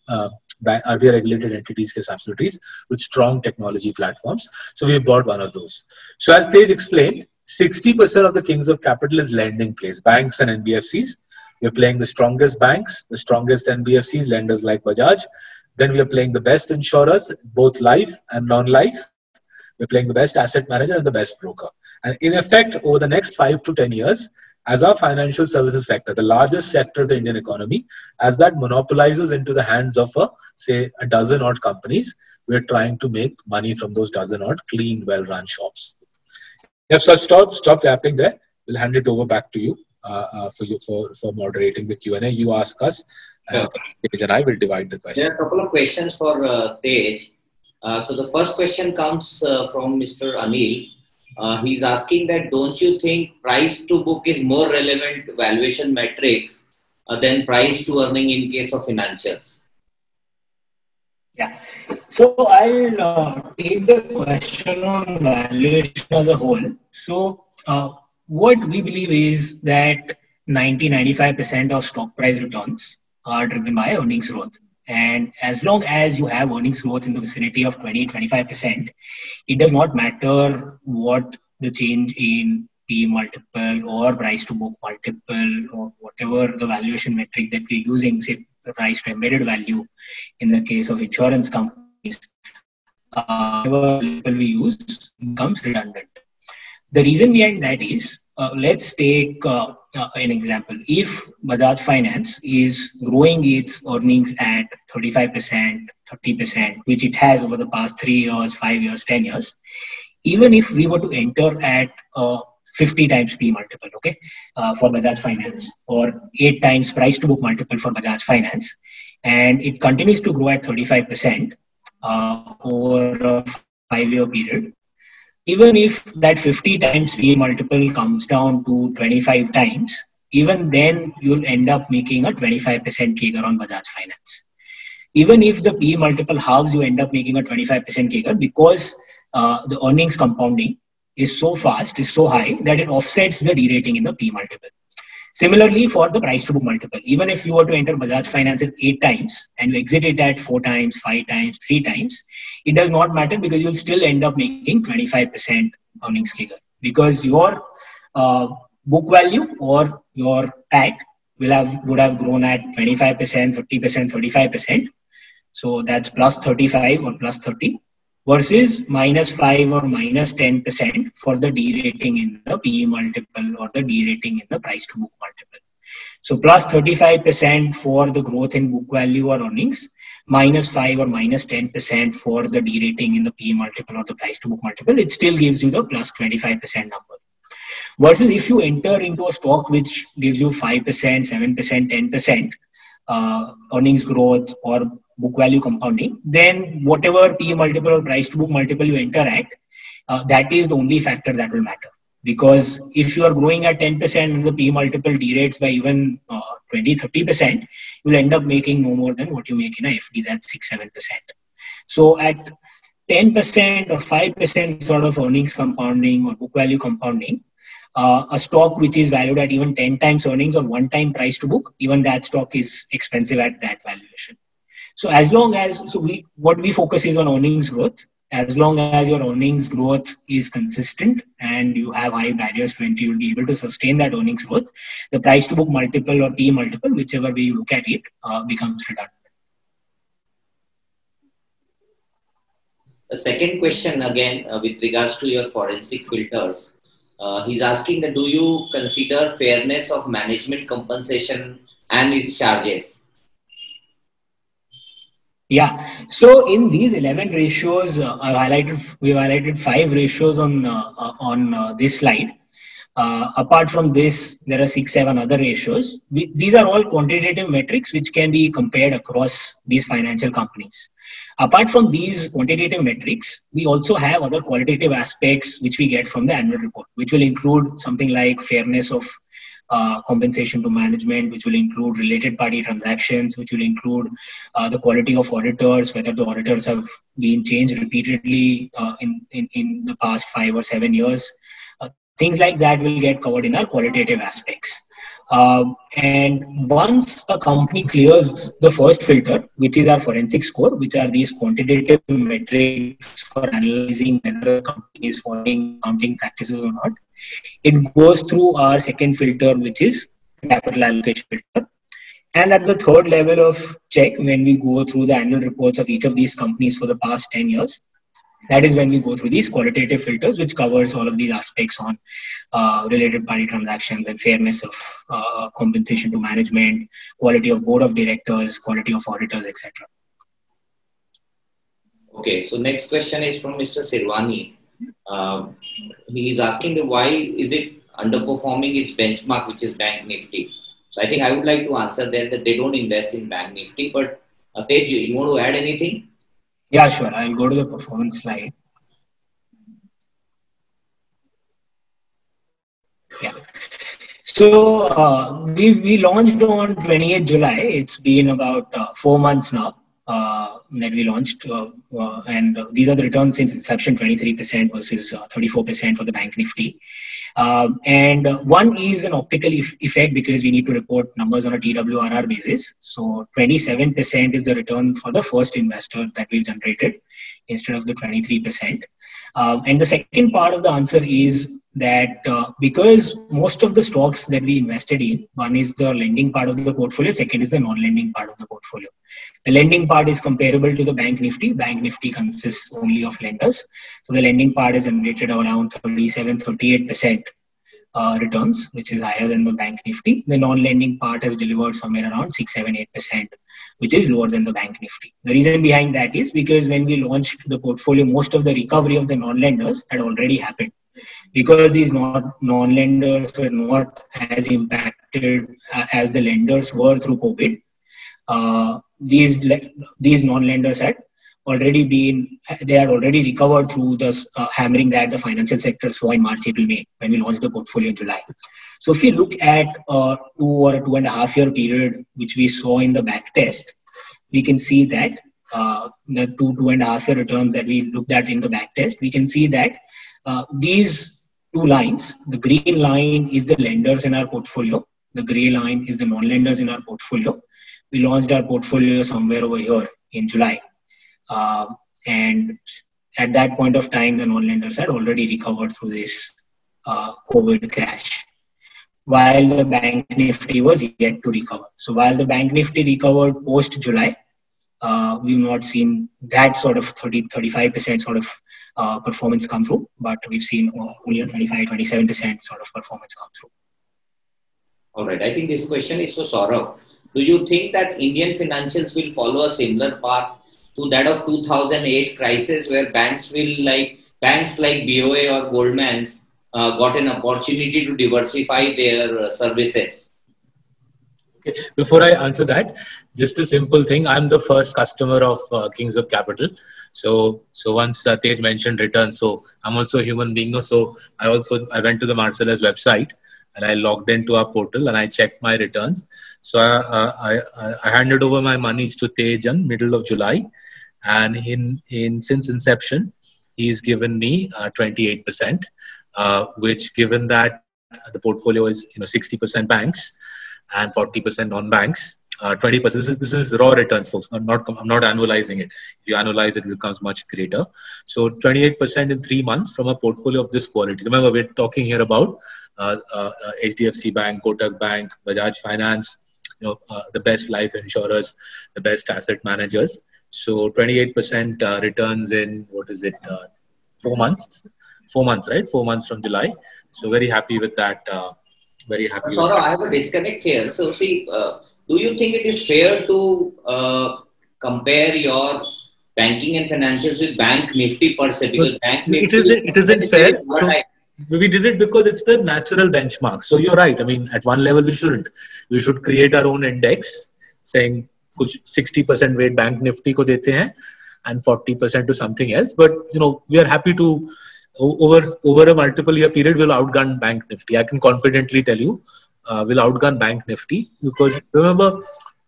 regulated entities ke subsidiaries with strong technology platforms. So we bought one of those. So as Tej explained, 60% of the kings of capital is lending plays, banks and NBFCs. We're playing the strongest banks, the strongest NBFCs, lenders like Bajaj. Then we are playing the best insurers, both life and non-life. We're playing the best asset manager and the best broker. And in effect, over the next 5 to 10 years, as our financial services sector, the largest sector of the Indian economy, as that monopolizes into the hands of, say, a dozen odd companies, we're trying to make money from those dozen odd clean, well-run shops. Yep, so stop yapping there. We'll hand it over back to you for moderating the Q&A. You ask us, and Tej and I will divide the questions. There are a couple of questions for Tej. So the first question comes from Mr. Anil. He's asking that, don't you think price to book is more relevant valuation metrics than price to earning in case of financials? Yeah. So I'll take the question on valuation as a whole. So what we believe is that 90-95% of stock price returns are driven by earnings growth. And as long as you have earnings growth in the vicinity of 20-25%, it does not matter what the change in P multiple or price to book multiple or whatever the valuation metric that we're using, say price to embedded value in the case of insurance companies, whatever we use, becomes redundant. The reason behind that is, let's take an example. If Bajaj Finance is growing its earnings at 35%, 30%, which it has over the past 3 years, 5 years, 10 years, even if we were to enter at 50 times P multiple, okay, for Bajaj Finance, or 8 times price to book multiple for Bajaj Finance, and it continues to grow at 35% over a 5-year period, even if that 50 times P multiple comes down to 25 times, even then you'll end up making a 25% CAGR on Bajaj Finance. Even if the P multiple halves, you end up making a 25% CAGR because the earnings compounding is so fast, is so high that it offsets the derating in the P multiple. Similarly, for the price to book multiple, even if you were to enter Bajaj Finance at 8 times and you exit it at 4 times, 5 times, 3 times, it does not matter because you'll still end up making 25% earnings CAGR, because your book value or your PAT would have grown at 25%, 30%, 35%. So that's plus 35 or plus 30 versus minus 5 or minus 10% for the derating in the PE multiple or the derating in the price to book multiple. So plus 35% for the growth in book value or earnings, minus 5 or minus 10% for the derating in the PE multiple or the price to book multiple, it still gives you the plus 25% number. Versus if you enter into a stock which gives you 5%, 7%, 10% earnings growth or book value compounding, then whatever P multiple or price to book multiple you enter at, that is the only factor that will matter. Because if you are growing at 10% and the P multiple derates by even 20, 30%, you will end up making no more than what you make in a FD, that's 6, 7%. So at 10% or 5% sort of earnings compounding or book value compounding, a stock which is valued at even 10 times earnings or 1 time price to book, even that stock is expensive at that valuation. So as long as, what we focus is on earnings growth. As long as your earnings growth is consistent and you have high barriers to entry, you'll be able to sustain that earnings growth. The price to book multiple or P multiple, whichever way you look at it, becomes redundant. The second question again, with regards to your forensic filters, he's asking that do you consider fairness of management compensation and its charges? Yeah. So in these 11 ratios, we've highlighted 5 ratios on this slide. Apart from this, there are 6, 7 other ratios. These are all quantitative metrics which can be compared across these financial companies. Apart from these quantitative metrics, we also have other qualitative aspects which we get from the annual report, which will include something like fairness of compensation to management, which will include related party transactions, which will include the quality of auditors, whether the auditors have been changed repeatedly in the past 5 or 7 years. Things like that will get covered in our qualitative aspects. And once a company clears the first filter, which is our forensic score, which are these quantitative metrics for analyzing whether a company is following accounting practices or not, it goes through our second filter, which is capital allocation filter. And at the third level of check, when we go through the annual reports of each of these companies for the past 10 years, that is when we go through these qualitative filters, which covers all of these aspects on related party transactions and fairness of compensation to management, quality of board of directors, quality of auditors, etc. Okay, so next question is from Mr. Sirwani. He is asking why is it underperforming its benchmark, which is Bank Nifty. So I think I would like to answer that they don't invest in Bank Nifty. But Tej, you want to add anything? Yeah, sure. I'll go to the performance slide. Yeah. So we launched on 28th July. It's been about 4 months now that we launched. And these are the returns since inception, 23% versus 34% for the Bank Nifty. And one is an optical effect because we need to report numbers on a TWRR basis. So 27% is the return for the first investor that we've generated instead of the 23%. And the second part of the answer is that because most of the stocks that we invested in, one is the lending part of the portfolio, second is the non-lending part of the portfolio. The lending part is comparable comparable to the Bank Nifty. Bank Nifty consists only of lenders. So the lending part is generated around 37-38% returns, which is higher than the Bank Nifty. The non-lending part has delivered somewhere around 6-8%, which is lower than the Bank Nifty. The reason behind that is because when we launched the portfolio, most of the recovery of the non-lenders had already happened. Because these non-lenders were not as impacted as the lenders were through COVID, these non-lenders had already recovered through the hammering that the financial sector saw in March, April, May when we launched the portfolio in July. So if you look at 2 or a 2.5 year period, which we saw in the back test, we can see that the 2.5 year returns that we looked at in the back test, we can see that these two lines, the green line is the lenders in our portfolio, the gray line is the non-lenders in our portfolio. We launched our portfolio somewhere over here in July. And at that point of time, the non-lenders had already recovered through this COVID crash, while the Bank Nifty was yet to recover. So while the Bank Nifty recovered post-July, we've not seen that sort of 30-35% sort of performance come through, but we've seen only a 25-27% sort of performance come through. All right. I think this question is for Saurabh. Do you think that Indian financials will follow a similar path to that of 2008 crisis, where banks like BOA or Goldman's got an opportunity to diversify their services? Okay. Before I answer that, just a simple thing. I'm the first customer of Kings of Capital. So once Tej mentioned returns, so I'm also a human being. So I went to the Marcellus website and I logged into our portal and I checked my returns. So I handed over my monies to Tej in middle of July. And since inception, he's given me 28%, which, given that the portfolio is 60% banks and 40% non-banks, 20%. This is raw returns, folks. I'm not annualizing it. If you annualize it, it becomes much greater. So 28% in 3 months from a portfolio of this quality. Remember, we're talking here about HDFC Bank, Kotak Bank, Bajaj Finance, the best life insurers, the best asset managers. So 28% returns in, 4 months? 4 months, right? 4 months from July. So very happy with that. Very happy with that. I have a disconnect here. So see, do you think it is fair to compare your banking and financials with Bank Nifty per se? Because Bank Nifty it isn't fair. We did it because it's the natural benchmark. So you're right. I mean, at one level, we shouldn't. We should create our own index saying 60% weight Bank Nifty ko dete hain and 40% to something else. But, we are happy to, over a multiple year period, we'll outgun Bank Nifty. I can confidently tell you, we'll outgun Bank Nifty, because remember,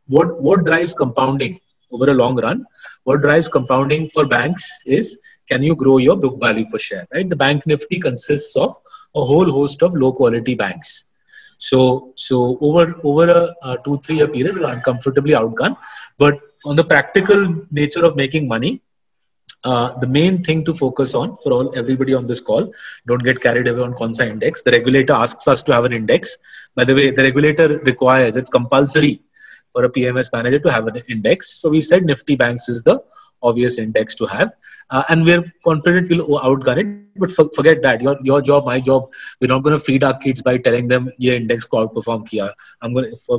what drives compounding over a long run? What drives compounding for banks is, can you grow your book value per share, right? The Bank Nifty consists of a whole host of low quality banks. So over a 2-3 year period, we'll uncomfortably outgun. But on the practical nature of making money, the main thing to focus on for everybody on this call, don't get carried away on Konsa index. The regulator asks us to have an index. By the way, the regulator requires, it's compulsory for a PMS manager to have an index. So we said Nifty Banks is the obvious index to have. And we're confident we'll outgun it. But forget that. Your job, my job, we're not going to feed our kids by telling them, ye index ko outperform kiya.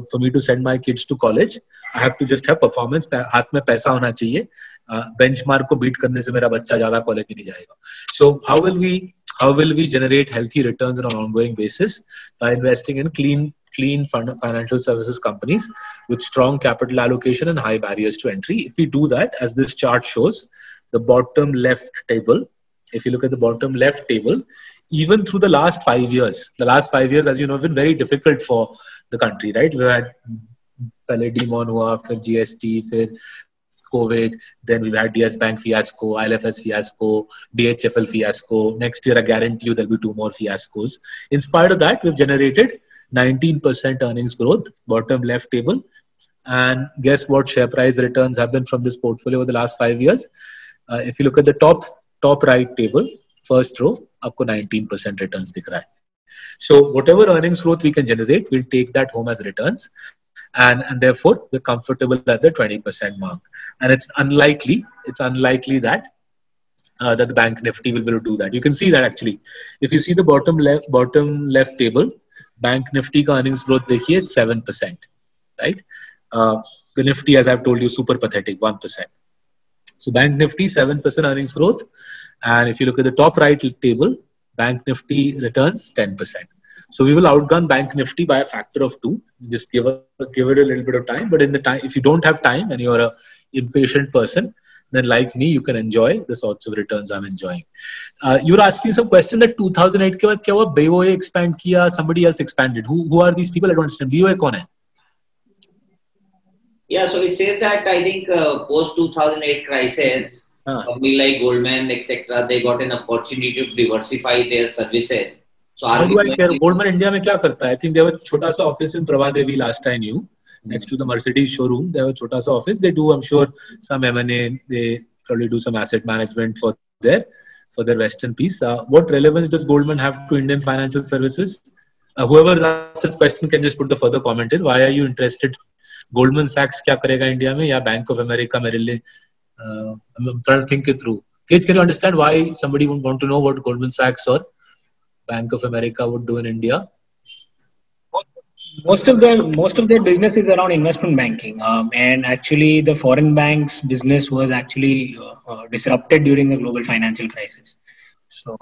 For me to send my kids to college, I have to just have performance. Haath mein paisa hona chahiye. Benchmark ko beat karne se mera bachcha zyada college nahi jayega. So how will we generate healthy returns on an ongoing basis? By investing in clean financial services companies with strong capital allocation and high barriers to entry. If we do that, as this chart shows, the bottom left table, if you look at the bottom left table, even through the last 5 years, as you know, have been very difficult for the country, right? We had Demon hua, फिर GST, फिर COVID, then we've had DS Bank fiasco, ILFS fiasco, DHFL fiasco. Next year, I guarantee you there'll be 2 more fiascos. In spite of that, we've generated 19% earnings growth, bottom left table. And guess what share price returns have been from this portfolio over the last 5 years? If you look at the top right table, first row, आपको 19% returns दिख रहा है. So whatever earnings growth we can generate, we'll take that home as returns. and therefore we're comfortable at the 20% mark. And it's unlikely that that the bank Nifty will be able to do that. You can see that actually. If you see the bottom left table, bank Nifty ka earnings growth dekhiye, it's 7%, right? The Nifty, as I've told you, super pathetic, 1%. So bank Nifty 7% earnings growth, and if you look at the top right table, bank Nifty returns 10%. So we will outgun bank Nifty by a factor of 2. Just give it a little bit of time. But in the time, if you don't have time and you're a impatient person, then like me, you can enjoy the sorts of returns I'm enjoying. You're asking some question that 2008 के बाद क्या हुआ? BOA expand किया, somebody else expanded. Who are these people? I don't understand. BOA कौन है? Yeah, so it says that I think post 2008 crisis, company like Goldman, etc., they got an opportunity to diversify their services. So how do I care? Goldman India में क्या करता है? I think they have a छोटा सा office in Prabhadevi last I knew. Next to the Mercedes showroom, they have a chota sa office. They do, I'm sure, some M&A. They probably do some asset management for their Western piece. What relevance does Goldman have to Indian financial services? Whoever asked this question can just put the further comment in. Why are you interested? Goldman Sachs क्या करेगा India में? या Bank of America मेरे लिए? I'm trying to think it through. Tej, can you understand why somebody would want to know what Goldman Sachs or Bank of America would do in India? Most of their business is around investment banking, and actually the foreign banks business was actually disrupted during the global financial crisis. So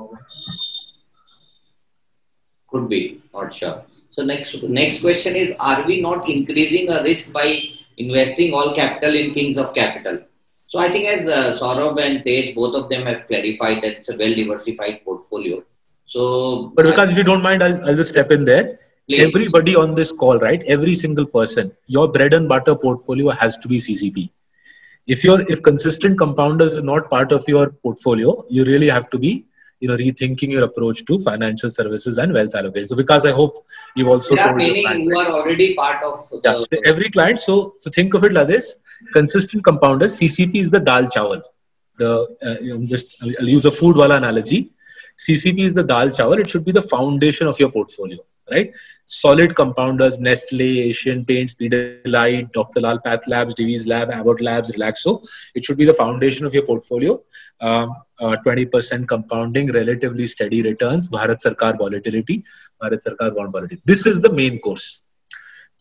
could be, not sure. So next question is: are we not increasing a risk by investing all capital in Kings of Capital? So I think as Saurabh and Tej, both of them have clarified that it's a well diversified portfolio. So, but because if you don't mind, I'll just step in there. Please. Everybody on this call, right? Every single person, your bread and butter portfolio has to be CCP. If consistent compounders is not part of your portfolio, you really have to be, rethinking your approach to financial services and wealth allocation. So, because I hope you've also told many who are already part of so every client. So think of it like this: consistent compounders. CCP is the dal chawal. I'll use a food wala analogy. CCP is the dal chawal. It should be the foundation of your portfolio, right? Solid compounders, Nestle, Asian Paints, Pidilite, Dr. Lal Path Labs, Divi's Lab, Abbott Labs, Relaxo. It should be the foundation of your portfolio. 20% compounding, relatively steady returns, Bharat Sarkar volatility, Bharat Sarkar bond volatility. This is the main course.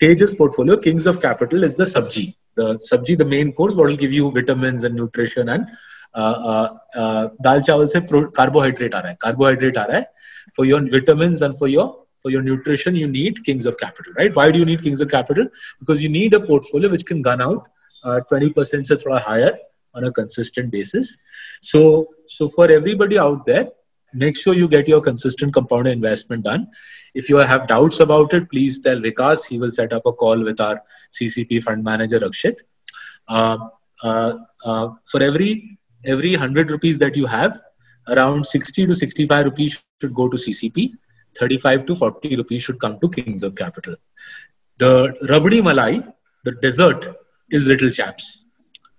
Tejas portfolio, Kings of Capital, is the sabji. The main course, what will give you vitamins and nutrition and दाल चावल से carbohydrate आ रहा है for your vitamins and for your nutrition. You need Kings of Capital, right? Why do you need Kings of Capital? Because you need a portfolio which can gun out 20% se thoda higher on a consistent basis. So for everybody out there, make sure you get your consistent compound investment done. If you have doubts about it, please tell Vikas. He will set up a call with our CCP fund manager Rakshit. For every 100 rupees that you have, around 60 to 65 rupees should go to CCP, 35 to 40 rupees should come to Kings of Capital. The Rabdi Malai, the dessert, is Little Champs,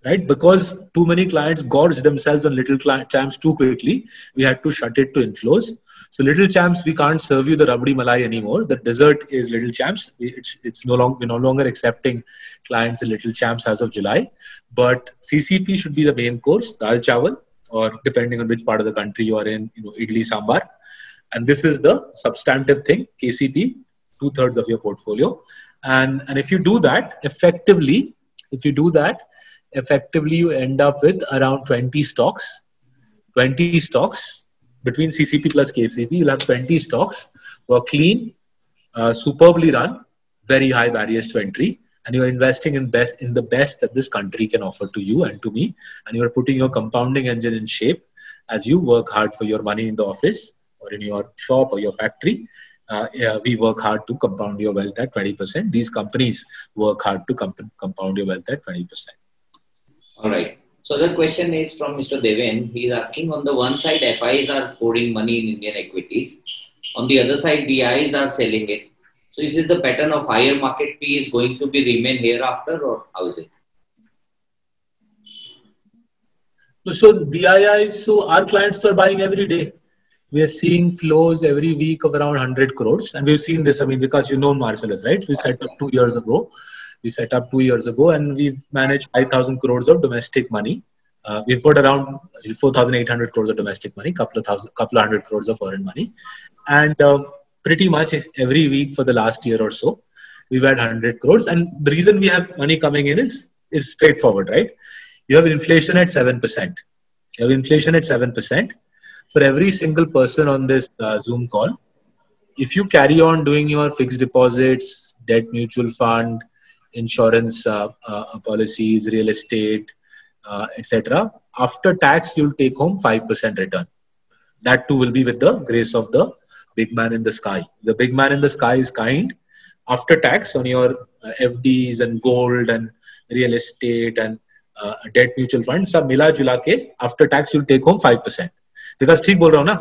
right? Because too many clients gorge themselves on Little Champs too quickly, we had to shut it to inflows. So Little Champs, we can't serve you the Rabdi Malai anymore. The dessert is Little Champs. We're no longer accepting clients in Little Champs as of July. But CCP should be the main course, dal chawal, or depending on which part of the country you are in, idli sambar. And this is the substantive thing, KCP, 2/3 of your portfolio. And if you do that effectively, you end up with around 20 stocks. 20 stocks between CCP plus KCP, you'll have 20 stocks who are clean, superbly run, very high barriers to entry. And you're investing in the best that this country can offer to you and to me. And you're putting your compounding engine in shape as you work hard for your money in the office or in your shop or your factory. We work hard to compound your wealth at 20%. These companies work hard to compound your wealth at 20%. All right. So the question is from Mr. Deven. He is asking, on the one side, FIs are pouring money in Indian equities. On the other side, DIs are selling it. So is this the pattern of higher market P is going to be remain hereafter, or how is it? So DIIs, so our clients are buying every day. We are seeing flows every week of around 100 crores. And we've seen this, because Marcellus, right? We set up 2 years ago. we set up 2 years ago, and we've managed 5,000 crores of domestic money. We've got around 4,800 crores of domestic money, couple of hundred crores of foreign money, and pretty much every week for the last year or so, we've had 100 crores. And the reason we have money coming in is straightforward, right? You have inflation at 7%. You have inflation at 7%. For every single person on this Zoom call, if you carry on doing your fixed deposits, debt mutual fund, insurance policies, real estate, etc., after tax, you'll take home 5% return. That too will be with the grace of the big man in the sky. The big man in the sky is kind. After tax on your FDs and gold and real estate and debt mutual funds, सब मिला जुला के after tax you'll take home 5%. Because ठीक बोल रहा हूँ ना?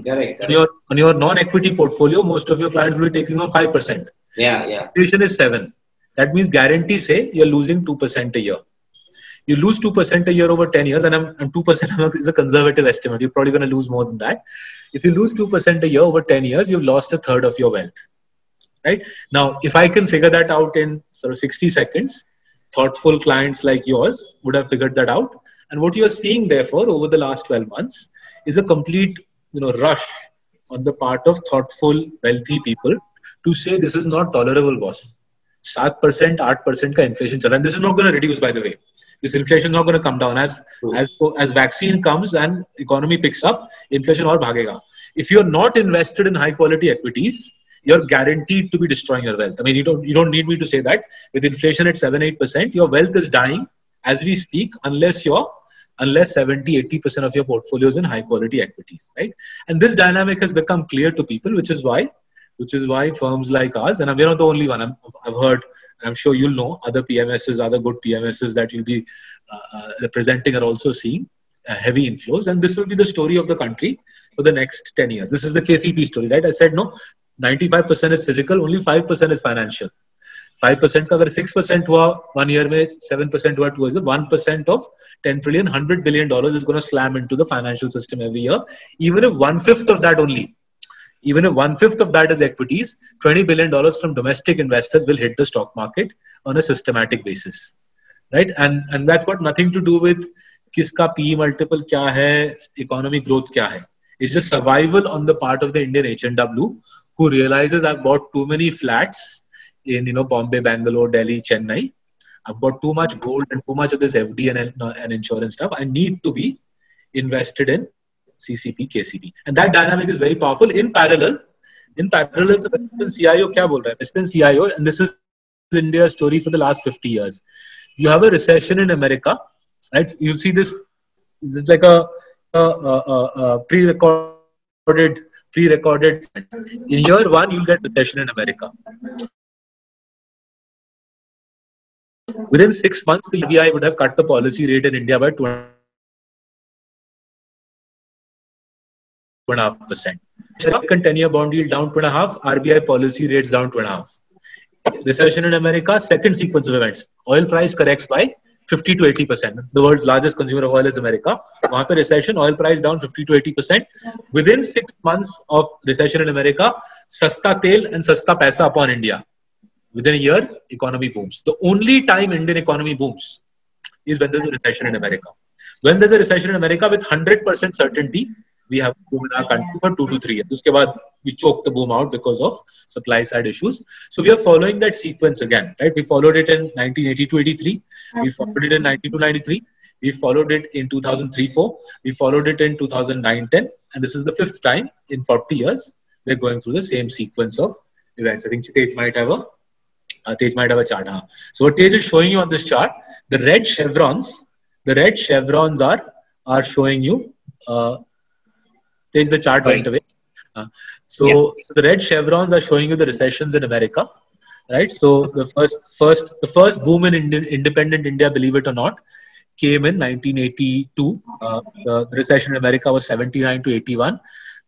Correct. On your non-equity portfolio, most of your clients will be taking home 5%. Yeah. Inflation is 7. That means guarantee say you're losing 2% a year. You lose 2% a year over 10 years, and 2% is a conservative estimate. You're probably going to lose more than that. If you lose 2% a year over 10 years, you've lost a third of your wealth. Right? Now, if I can figure that out in sort of 60 seconds, thoughtful clients like yours would have figured that out. And what you're seeing, therefore, over the last 12 months is a complete, rush on the part of thoughtful, wealthy people to say this is not tolerable, boss. 7%, 8% ka inflation chala. And this is not going to reduce, by the way. This inflation is not going to come down. As vaccine comes and economy picks up, inflation और भागेगा. If you're not invested in high quality equities, you're guaranteed to be destroying your wealth. I mean, you don't need me to say that. With inflation at 7-8%, your wealth is dying as we speak, unless 70-80% of your portfolio is in high quality equities, right? And this dynamic has become clear to people, which is why firms like ours, and we're not the only one. I've heard, and I'm sure you'll know, other PMSs, other good PMSs that you'll be representing are also seeing heavy inflows. And this will be the story of the country for the next 10 years. This is the KCP story, right? I said, no, 95% is physical, only 5% is financial. 5% का अगर 6% हुआ 1 year में, 7% हुआ 2 years, 1% of 10 trillion, $100 billion is going to slam into the financial system every year. Even if 1/5 of that only, even if 1/5 of that is equities, $20 billion from domestic investors will hit the stock market on a systematic basis, right? And that's got nothing to do with kiska PE multiple kya hai, economic growth kya hai. It's just survival on the part of the Indian H&W who realizes I've bought too many flats in Bombay, Bangalore, Delhi, Chennai. I've got too much gold and too much of this FD and insurance stuff. I need to be invested in CCP, KCP. And that dynamic is very powerful. In parallel, the Western CIO kya bol raha hai? Western CIO, and this is India's story for the last 50 years. You have a recession in America, right? You'll see this is like a pre-recorded. In year 1, you'll get recession in America. Within 6 months, the RBI would have cut the policy rate in India by 2.5%. 10-year bond yield down 2.5%, RBI policy rates down 2.5%. Recession in America, second sequence of events. Oil price corrects by 50 to 80%. The world's largest consumer of oil is America. Wahan pe recession, oil price down 50 to 80%. Within 6 months of recession in America, sasta tel and sasta paisa upon India. Within a year, economy booms. The only time Indian economy booms is when there's a recession in America. When there's a recession in America with 100% certainty, we have boom in our country for 2 to 3 years. Uske baad, we choke the boom out because of supply side issues. So we are following that sequence again, right? We followed it in 1982-83. We followed it in 92-93. We followed it in 2003-04. We followed it in 2009-10. And this is the 5th time in 40 years we're going through the same sequence of events. I think Tej might have a chart. So what Tej is showing you on this chart, the red chevrons are showing you. Tej, the chart right away. So the red chevrons are showing you the recessions in America, right? So the first boom in independent India, believe it or not, came in 1982. The recession in America was 79 to 81.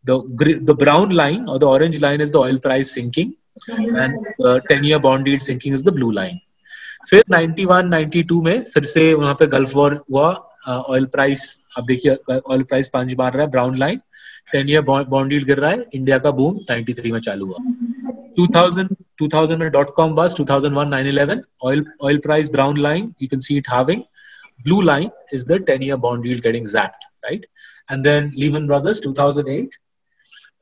The brown line or the orange line is the oil price sinking, and the 10-year bond yield sinking is the blue line. फिर 91-92 में फिर से वहाँ पे gulf war हुआ, oil price, अब देखिए oil price पंच मार रहा है, brown line, 10-year bond yield गिर रहा है, इंडिया का बूम 93 में चालू हुआ. 2000 dot-com bust, 2001 9/11. Oil price, brown line, you can see it halving. Blue line is the 10-year bond yield getting zapped, right? And then Lehman Brothers, 2008.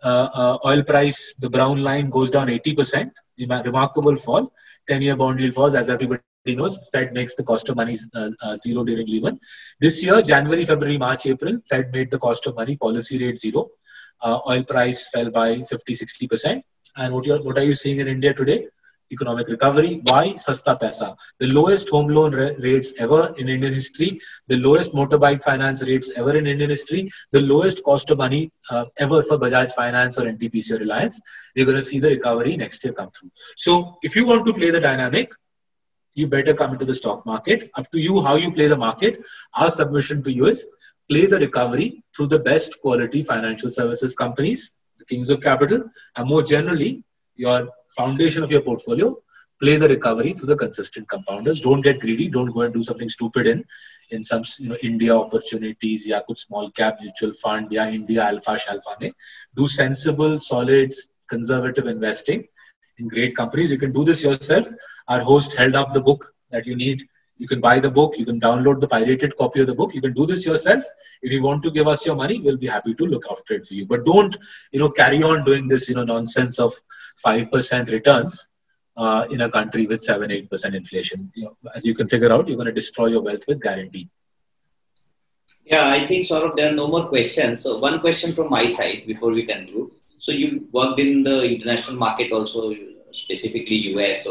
Oil price, the brown line goes down 80%. Remarkable fall. 10-year bond yield falls, as everybody knows. Fed makes the cost of money zero during Lehman. This year, January, February, March, April, Fed made the cost of money policy rate zero. Oil price fell by 50-60%. And what are you seeing in India today? Economic recovery. Why? Sasta paisa. The lowest home loan rates ever in Indian history. The lowest motorbike finance rates ever in Indian history. The lowest cost of money ever for Bajaj Finance or NTPC or Reliance. You're going to see the recovery next year come through. So if you want to play the dynamic, you better come into the stock market. Up to you how you play the market. Our submission to you is play the recovery through the best quality financial services companies, the kings of capital, and more generally, your foundation of your portfolio, play the recovery through the consistent compounders. Don't get greedy. Don't go and do something stupid in some India opportunities, ya kuch small cap mutual fund, ya India alpha shalfa mein. Do sensible, solid, conservative investing in great companies. You can do this yourself. Our host held up the book that you need. You can buy the book. You can download the pirated copy of the book. You can do this yourself. If you want to give us your money, we'll be happy to look after it for you. But don't, carry on doing this, nonsense of 5% returns in a country with 7-8% inflation. As you can figure out, you're going to destroy your wealth with guarantee. Yeah, I think there are no more questions. So one question from my side before we conclude. So you worked in the international market also, specifically US.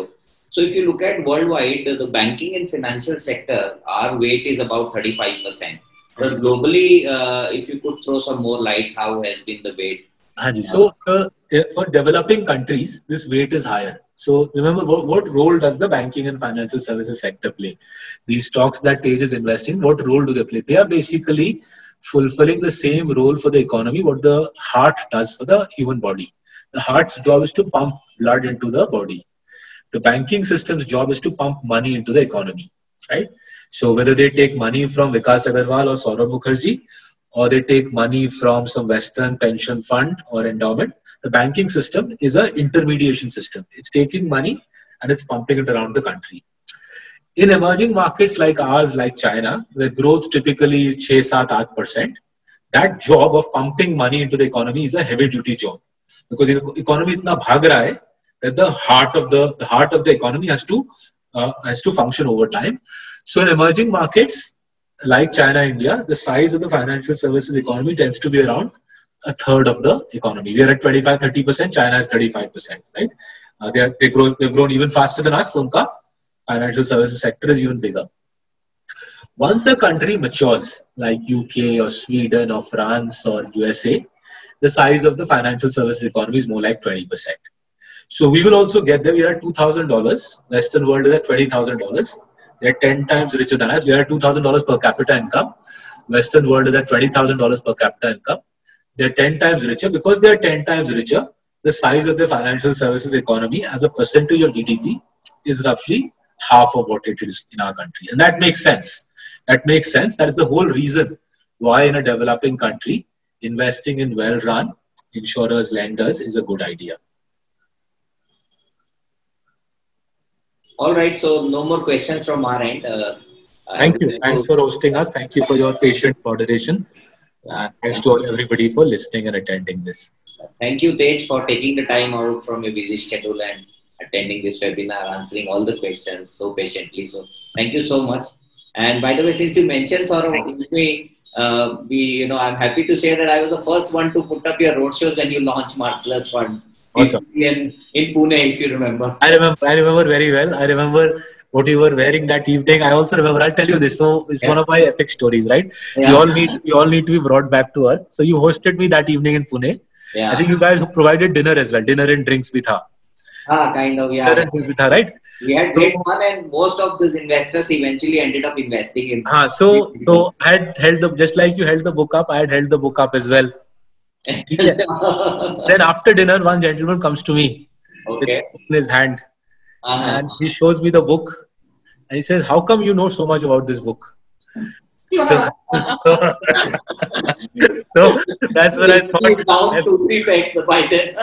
So if you look at worldwide, the banking and financial sector, our weight is about 35%. But globally, if you could throw some more lights, how has been the weight? So for developing countries, this weight is higher. So remember, what role does the banking and financial services sector play? These stocks that Tej is investing, what role do they play? They are basically fulfilling the same role for the economy, what the heart does for the human body. The heart's job is to pump blood into the body. The banking system's job is to pump money into the economy, right? So whether they take money from Vikas Agarwal or Saurabh Mukherjee, or they take money from some Western pension fund or endowment, the banking system is an intermediation system. It's taking money and it's pumping it around the country. In emerging markets like ours, like China, where growth typically is 6-8%, that job of pumping money into the economy is a heavy-duty job. Because the economy itna bhag raha hai, that the heart of the economy has to function over time. So in emerging markets like China, India, the size of the financial services economy tends to be around a third of the economy. We are at 25-30%. China is 35%. Right? They've grown even faster than us. So unka financial services sector is even bigger. Once a country matures, like UK or Sweden or France or USA, the size of the financial services economy is more like 20%. So we will also get there. We are at $2,000. Western world is at $20,000. They are 10 times richer than us. We are at $2,000 per capita income. Western world is at $20,000 per capita income. They are 10 times richer. Because they are 10 times richer, the size of the financial services economy as a percentage of GDP is roughly half of what it is in our country. And that makes sense. That makes sense. That is the whole reason why in a developing country, investing in well-run insurers, lenders is a good idea. All right. So no more questions from our end. Thank you. Thanks for hosting us. Thank you for your patient moderation. Thanks to everybody for listening and attending this. Thank you, Tej, for taking the time out from your busy schedule and attending this webinar, answering all the questions so patiently. So thank you so much. And by the way, since you mentioned Saurabh, I'm happy to say that I was the first one to put up your roadshows when you launched Marcellus Funds. Awesome. In Pune, if you remember. I remember very well. I remember what you were wearing that evening. I also remember. I'll tell you this. So it's one of my epic stories, right? Yeah. We all need to be brought back to earth. So you hosted me that evening in Pune. Yeah. I think you guys provided dinner as well. Dinner and drinks with her. Kind of, yeah. Dinner and drinks with her, right? We had great fun, and most of these investors eventually ended up investing in. So I had held just like you held the book up, I had held the book up as well. Then after dinner, one gentleman comes to me with in his hand, and he shows me the book, and he says, "How come you know so much about this book?" So that's when I thought. Down 2-3 pegs by then.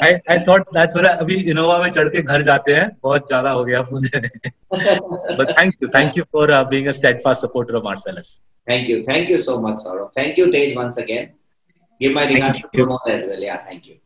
I thought that's what अभी Innova में चढ़ के घर जाते हैं, बहुत ज़्यादा हो गया पुणे में. But thank you for being a steadfast supporter of Marcellus. Thank you so much, Saurabh. Thank you, Tej, once again. Give my regards to Pramod as well. Yeah, thank you.